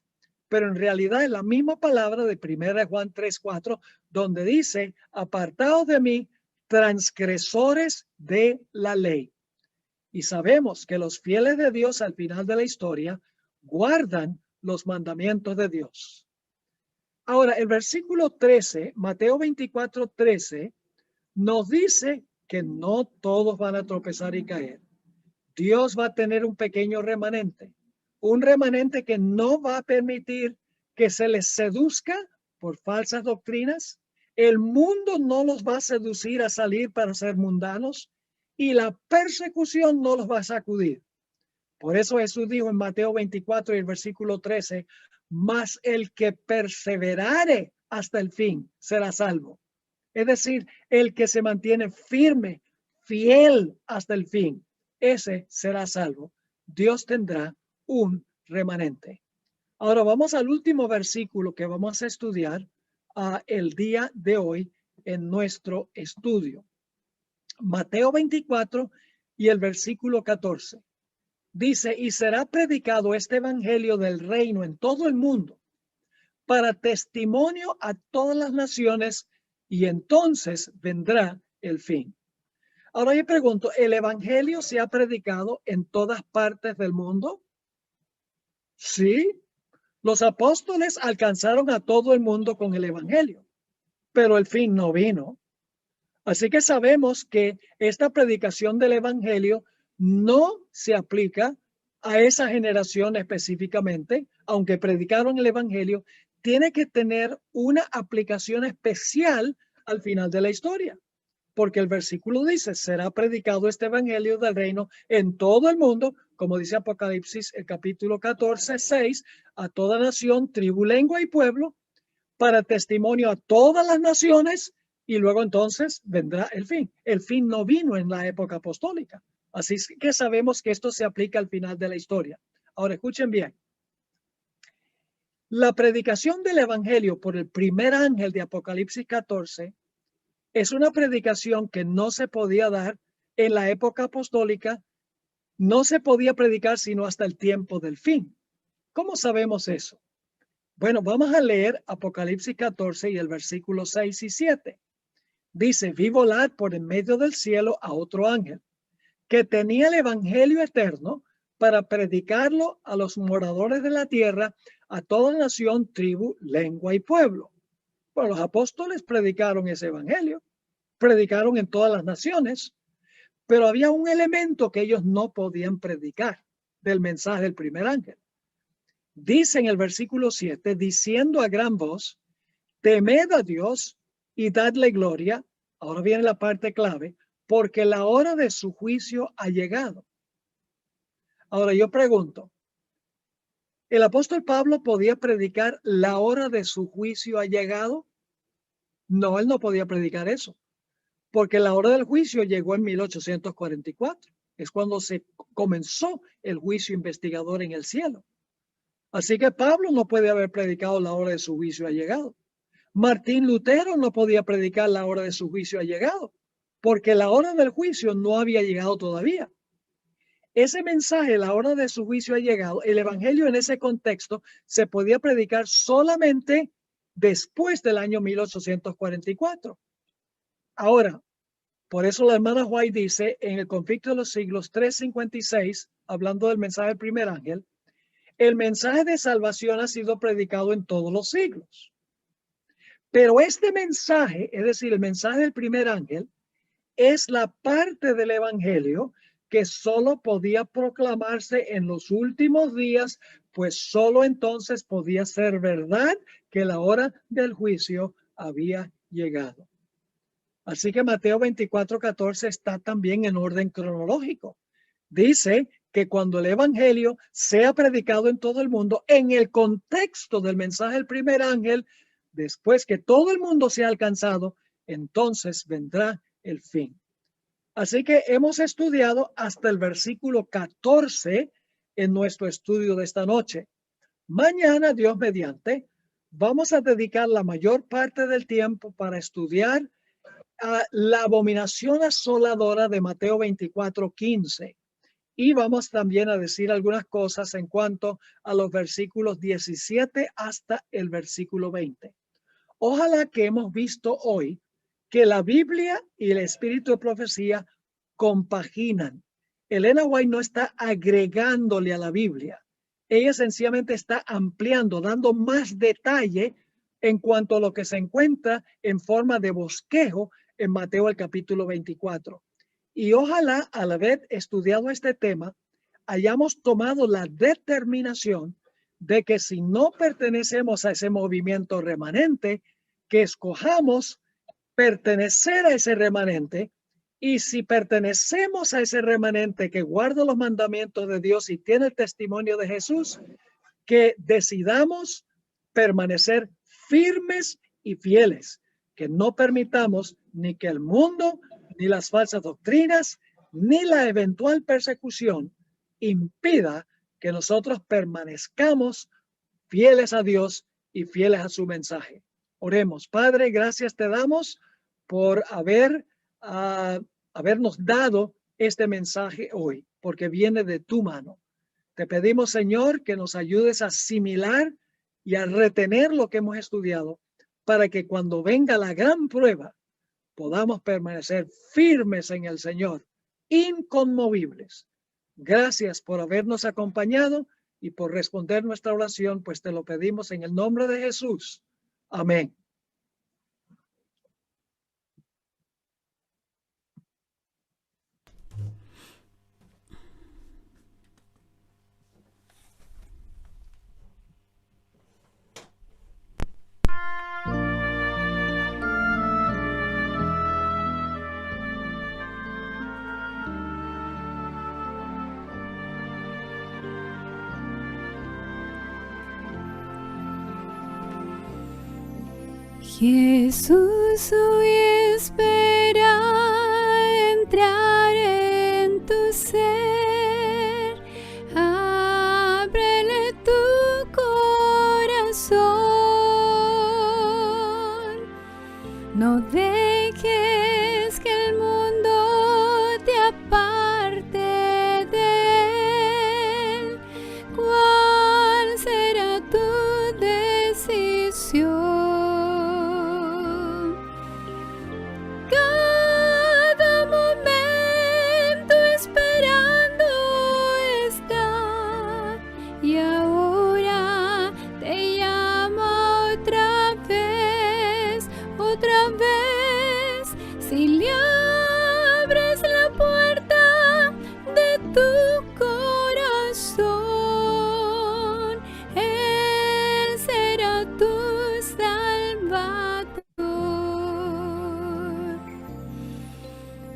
Speaker 5: pero en realidad es la misma palabra de 1 Juan 3:4, donde dice, apartaos de mí, transgresores de la ley. Y sabemos que los fieles de Dios al final de la historia guardan los mandamientos de Dios. Ahora, el versículo 13, Mateo 24:13, nos dice que no todos van a tropezar y caer. Dios va a tener un pequeño remanente, un remanente que no va a permitir que se les seduzca por falsas doctrinas. El mundo no los va a seducir a salir para ser mundanos y la persecución no los va a sacudir. Por eso Jesús dijo en Mateo 24 y el versículo 13, mas el que perseverare hasta el fin será salvo. Es decir, el que se mantiene firme fiel hasta el fin, ese será salvo. Dios tendrá un remanente. Ahora vamos al último versículo que vamos a estudiar el día de hoy en nuestro estudio. Mateo 24 y el versículo 14. Dice, y será predicado este evangelio del reino en todo el mundo para testimonio a todas las naciones, y entonces vendrá el fin. Ahora yo pregunto, ¿el evangelio se ha predicado en todas partes del mundo? Sí. Los apóstoles alcanzaron a todo el mundo con el evangelio, pero el fin no vino. Así que sabemos que esta predicación del evangelio no se aplica a esa generación específicamente, aunque predicaron el evangelio, tiene que tener una aplicación especial al final de la historia, porque el versículo dice, será predicado este evangelio del reino en todo el mundo, como dice Apocalipsis, el capítulo 14, 6, a toda nación, tribu, lengua y pueblo, para testimonio a todas las naciones, y luego entonces vendrá el fin. El fin no vino en la época apostólica. Así que sabemos que esto se aplica al final de la historia. Ahora escuchen bien. La predicación del evangelio por el primer ángel de Apocalipsis 14 es una predicación que no se podía dar en la época apostólica, no se podía predicar sino hasta el tiempo del fin. ¿Cómo sabemos eso? Bueno, vamos a leer Apocalipsis 14 y el versículo 6 y 7. Dice, vi volar por en medio del cielo a otro ángel que tenía el evangelio eterno para predicarlo a los moradores de la tierra, a toda nación, tribu, lengua y pueblo. Bueno, los apóstoles predicaron ese evangelio, predicaron en todas las naciones, pero había un elemento que ellos no podían predicar del mensaje del primer ángel. Dice en el versículo 7, diciendo a gran voz, temed a Dios y dadle gloria. Ahora viene la parte clave, porque la hora de su juicio ha llegado. Ahora yo pregunto, ¿el apóstol Pablo podía predicar la hora de su juicio ha llegado? No, él no podía predicar eso, porque la hora del juicio llegó en 1844. Es cuando se comenzó el juicio investigador en el cielo. Así que Pablo no puede haber predicado la hora de su juicio ha llegado. Martín Lutero no podía predicar la hora de su juicio ha llegado, porque la hora del juicio no había llegado todavía. Ese mensaje, la hora de su juicio ha llegado, el evangelio en ese contexto se podía predicar solamente después del año 1844. Ahora, por eso la hermana White dice en el Conflicto de los Siglos 356, hablando del mensaje del primer ángel, el mensaje de salvación ha sido predicado en todos los siglos. Pero este mensaje, es decir, el mensaje del primer ángel, es la parte del evangelio que solo podía proclamarse en los últimos días, pues solo entonces podía ser verdad que la hora del juicio había llegado. Así que Mateo 24:14 está también en orden cronológico. Dice que cuando el evangelio sea predicado en todo el mundo, en el contexto del mensaje del primer ángel, después que todo el mundo sea alcanzado, entonces vendrá el fin. Así que hemos estudiado hasta el versículo 14 en nuestro estudio de esta noche. Mañana, Dios mediante, vamos a dedicar la mayor parte del tiempo para estudiar la abominación asoladora de Mateo 24:15. Y vamos también a decir algunas cosas en cuanto a los versículos 17 hasta el versículo 20. Ojalá que hemos visto hoy que la Biblia y el espíritu de profecía compaginan. Elena White no está agregándole a la Biblia. Ella sencillamente está ampliando, dando más detalle en cuanto a lo que se encuentra en forma de bosquejo en Mateo el capítulo 24. Y ojalá, al haber estudiado este tema, hayamos tomado la determinación de que si no pertenecemos a ese movimiento remanente, que escojamos pertenecer a ese remanente, y si pertenecemos a ese remanente que guarda los mandamientos de Dios y tiene el testimonio de Jesús, que decidamos permanecer firmes y fieles, que no permitamos ni que el mundo ni las falsas doctrinas, ni la eventual persecución impida que nosotros permanezcamos fieles a Dios y fieles a su mensaje. Oremos. Padre, gracias te damos por habernos dado este mensaje hoy, porque viene de tu mano. Te pedimos, Señor, que nos ayudes a asimilar y a retener lo que hemos estudiado, para que cuando venga la gran prueba podamos permanecer firmes en el Señor, inconmovibles. Gracias por habernos acompañado y por responder nuestra oración, pues te lo pedimos en el nombre de Jesús. Amén.
Speaker 4: Jesús, hoy espera entrar en tu ser. Ábrele tu corazón. No dejes que el mundo te aparte de él. ¿Cuál será tu decisión?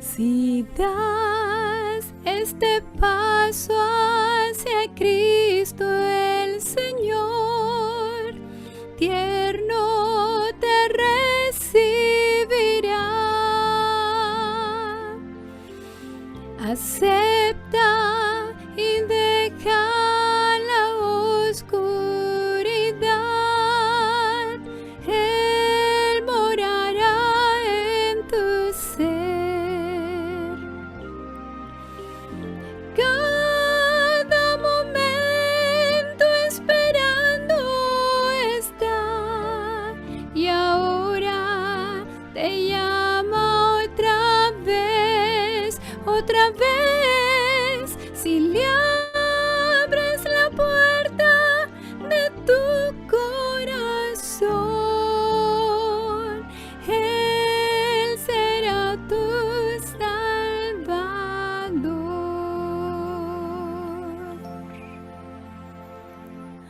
Speaker 4: Si das este paso hacia Cristo el Señor, tierno te recibirá. Acepta y deja la oscuridad. Él morará en tu ser. Cada momento esperando está, y ahora te llama otra vez, si le abres la puerta de tu corazón, Él será tu Salvador.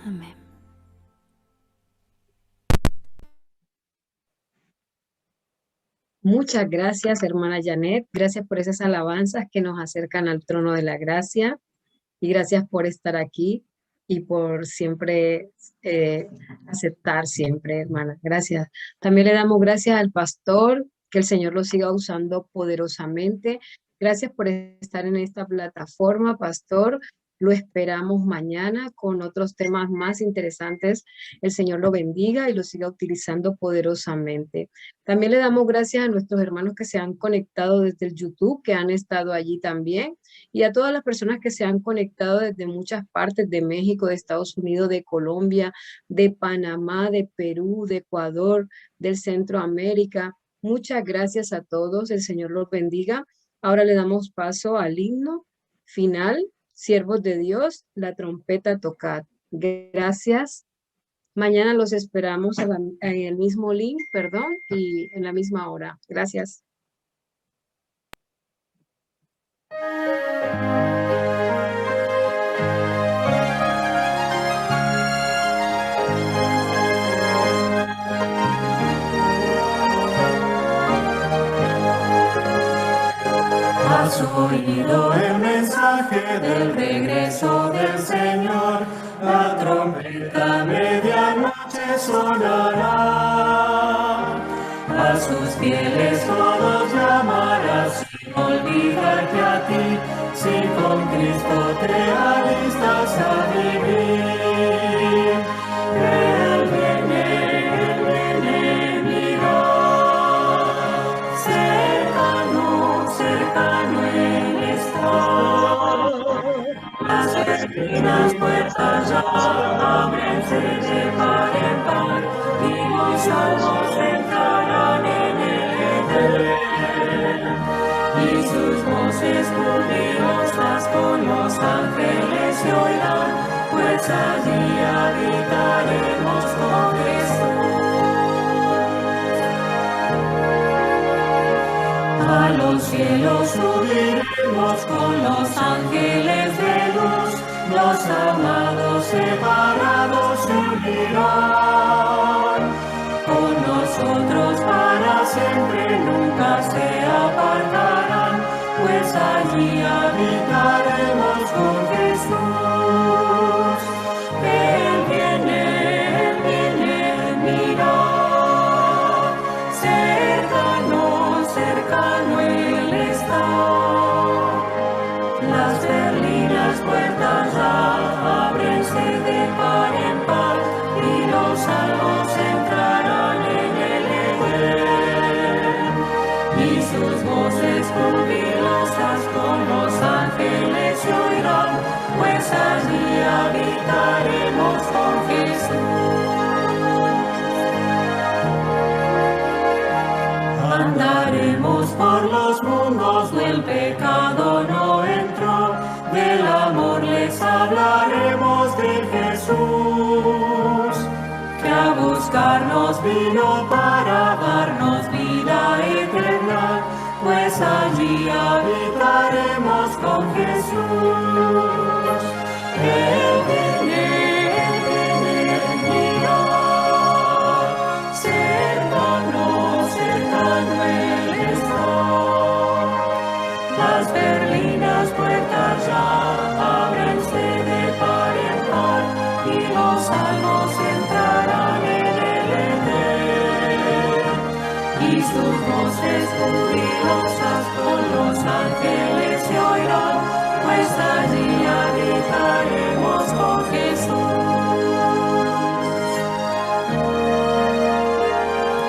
Speaker 4: Amén.
Speaker 6: Muchas gracias, hermana Janet. Gracias por esas alabanzas que nos acercan al trono de la gracia. Y gracias por estar aquí y por siempre aceptar siempre, hermana. Gracias. También le damos gracias al pastor, que el Señor lo siga usando poderosamente. Gracias por estar en esta plataforma, pastor. Lo esperamos mañana con otros temas más interesantes. El Señor lo bendiga y lo siga utilizando poderosamente. También le damos gracias a nuestros hermanos que se han conectado desde el YouTube, que han estado allí también, y a todas las personas que se han conectado desde muchas partes de México, de Estados Unidos, de Colombia, de Panamá, de Perú, de Ecuador, del Centroamérica. Muchas gracias a todos. El Señor los bendiga. Ahora le damos paso al himno final. Siervos de Dios, la trompeta tocad. Gracias. Mañana los esperamos en el mismo link, y en la misma hora. Gracias.
Speaker 1: Has oído el mensaje del regreso del Señor, la trompeta medianoche sonará, a sus fieles todos llamará. perlinas puertas ya ábrense de par en par, y los salvos entrarán en el Edén. Y sus voces jubilosas con los ángeles se oirán, pues allí habitaremos con Jesús. A los cielos subiremos con los ángeles de luz, los amados separados se unirán. Con nosotros para siempre nunca se apartarán, pues allí habitaremos con Jesús. Él viene, mira, cercano, cercano Él está. Las perlinas puertas ya ábrense de par en par, y los salvos entrarán en el Edén. Y sus voces jubilosas con los ángeles se oirán, pues allí habitaremos con Jesús. Andaremos por los mundos, del pecado no entró, del amor les hablaremos de Jesús, que a buscarnos vino para darnos vida eterna, pues allí habitaremos con Jesús. Él viene, mira, cercano, cercano Él está. Las perlinas puertas ya ábrense de par en par, y los salvos entrarán en el Edén. Y sus voces jubilosas con los ángeles se oirán, pues allí habitaremos con Jesús.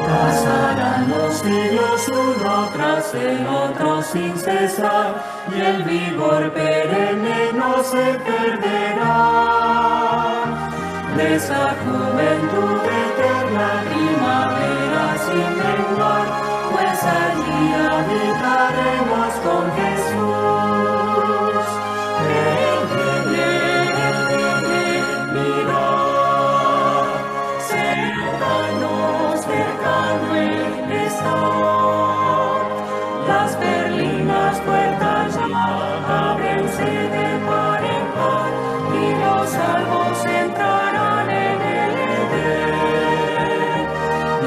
Speaker 1: Pasarán los siglos uno tras el otro sin cesar, y el vigor perenne no se perderá. De esa juventud eterna, primavera sin menguar, pues allí habitaremos con Jesús. Él viene, mira, cercano, cercano Él está. Las perlinas puertas ya ábrense de par en par, y los salvos entrarán en el Edén.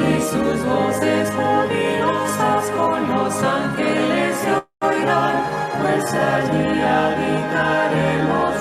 Speaker 1: Y sus voces jubilosas con los ángeles se oirán, pues allí habitaremos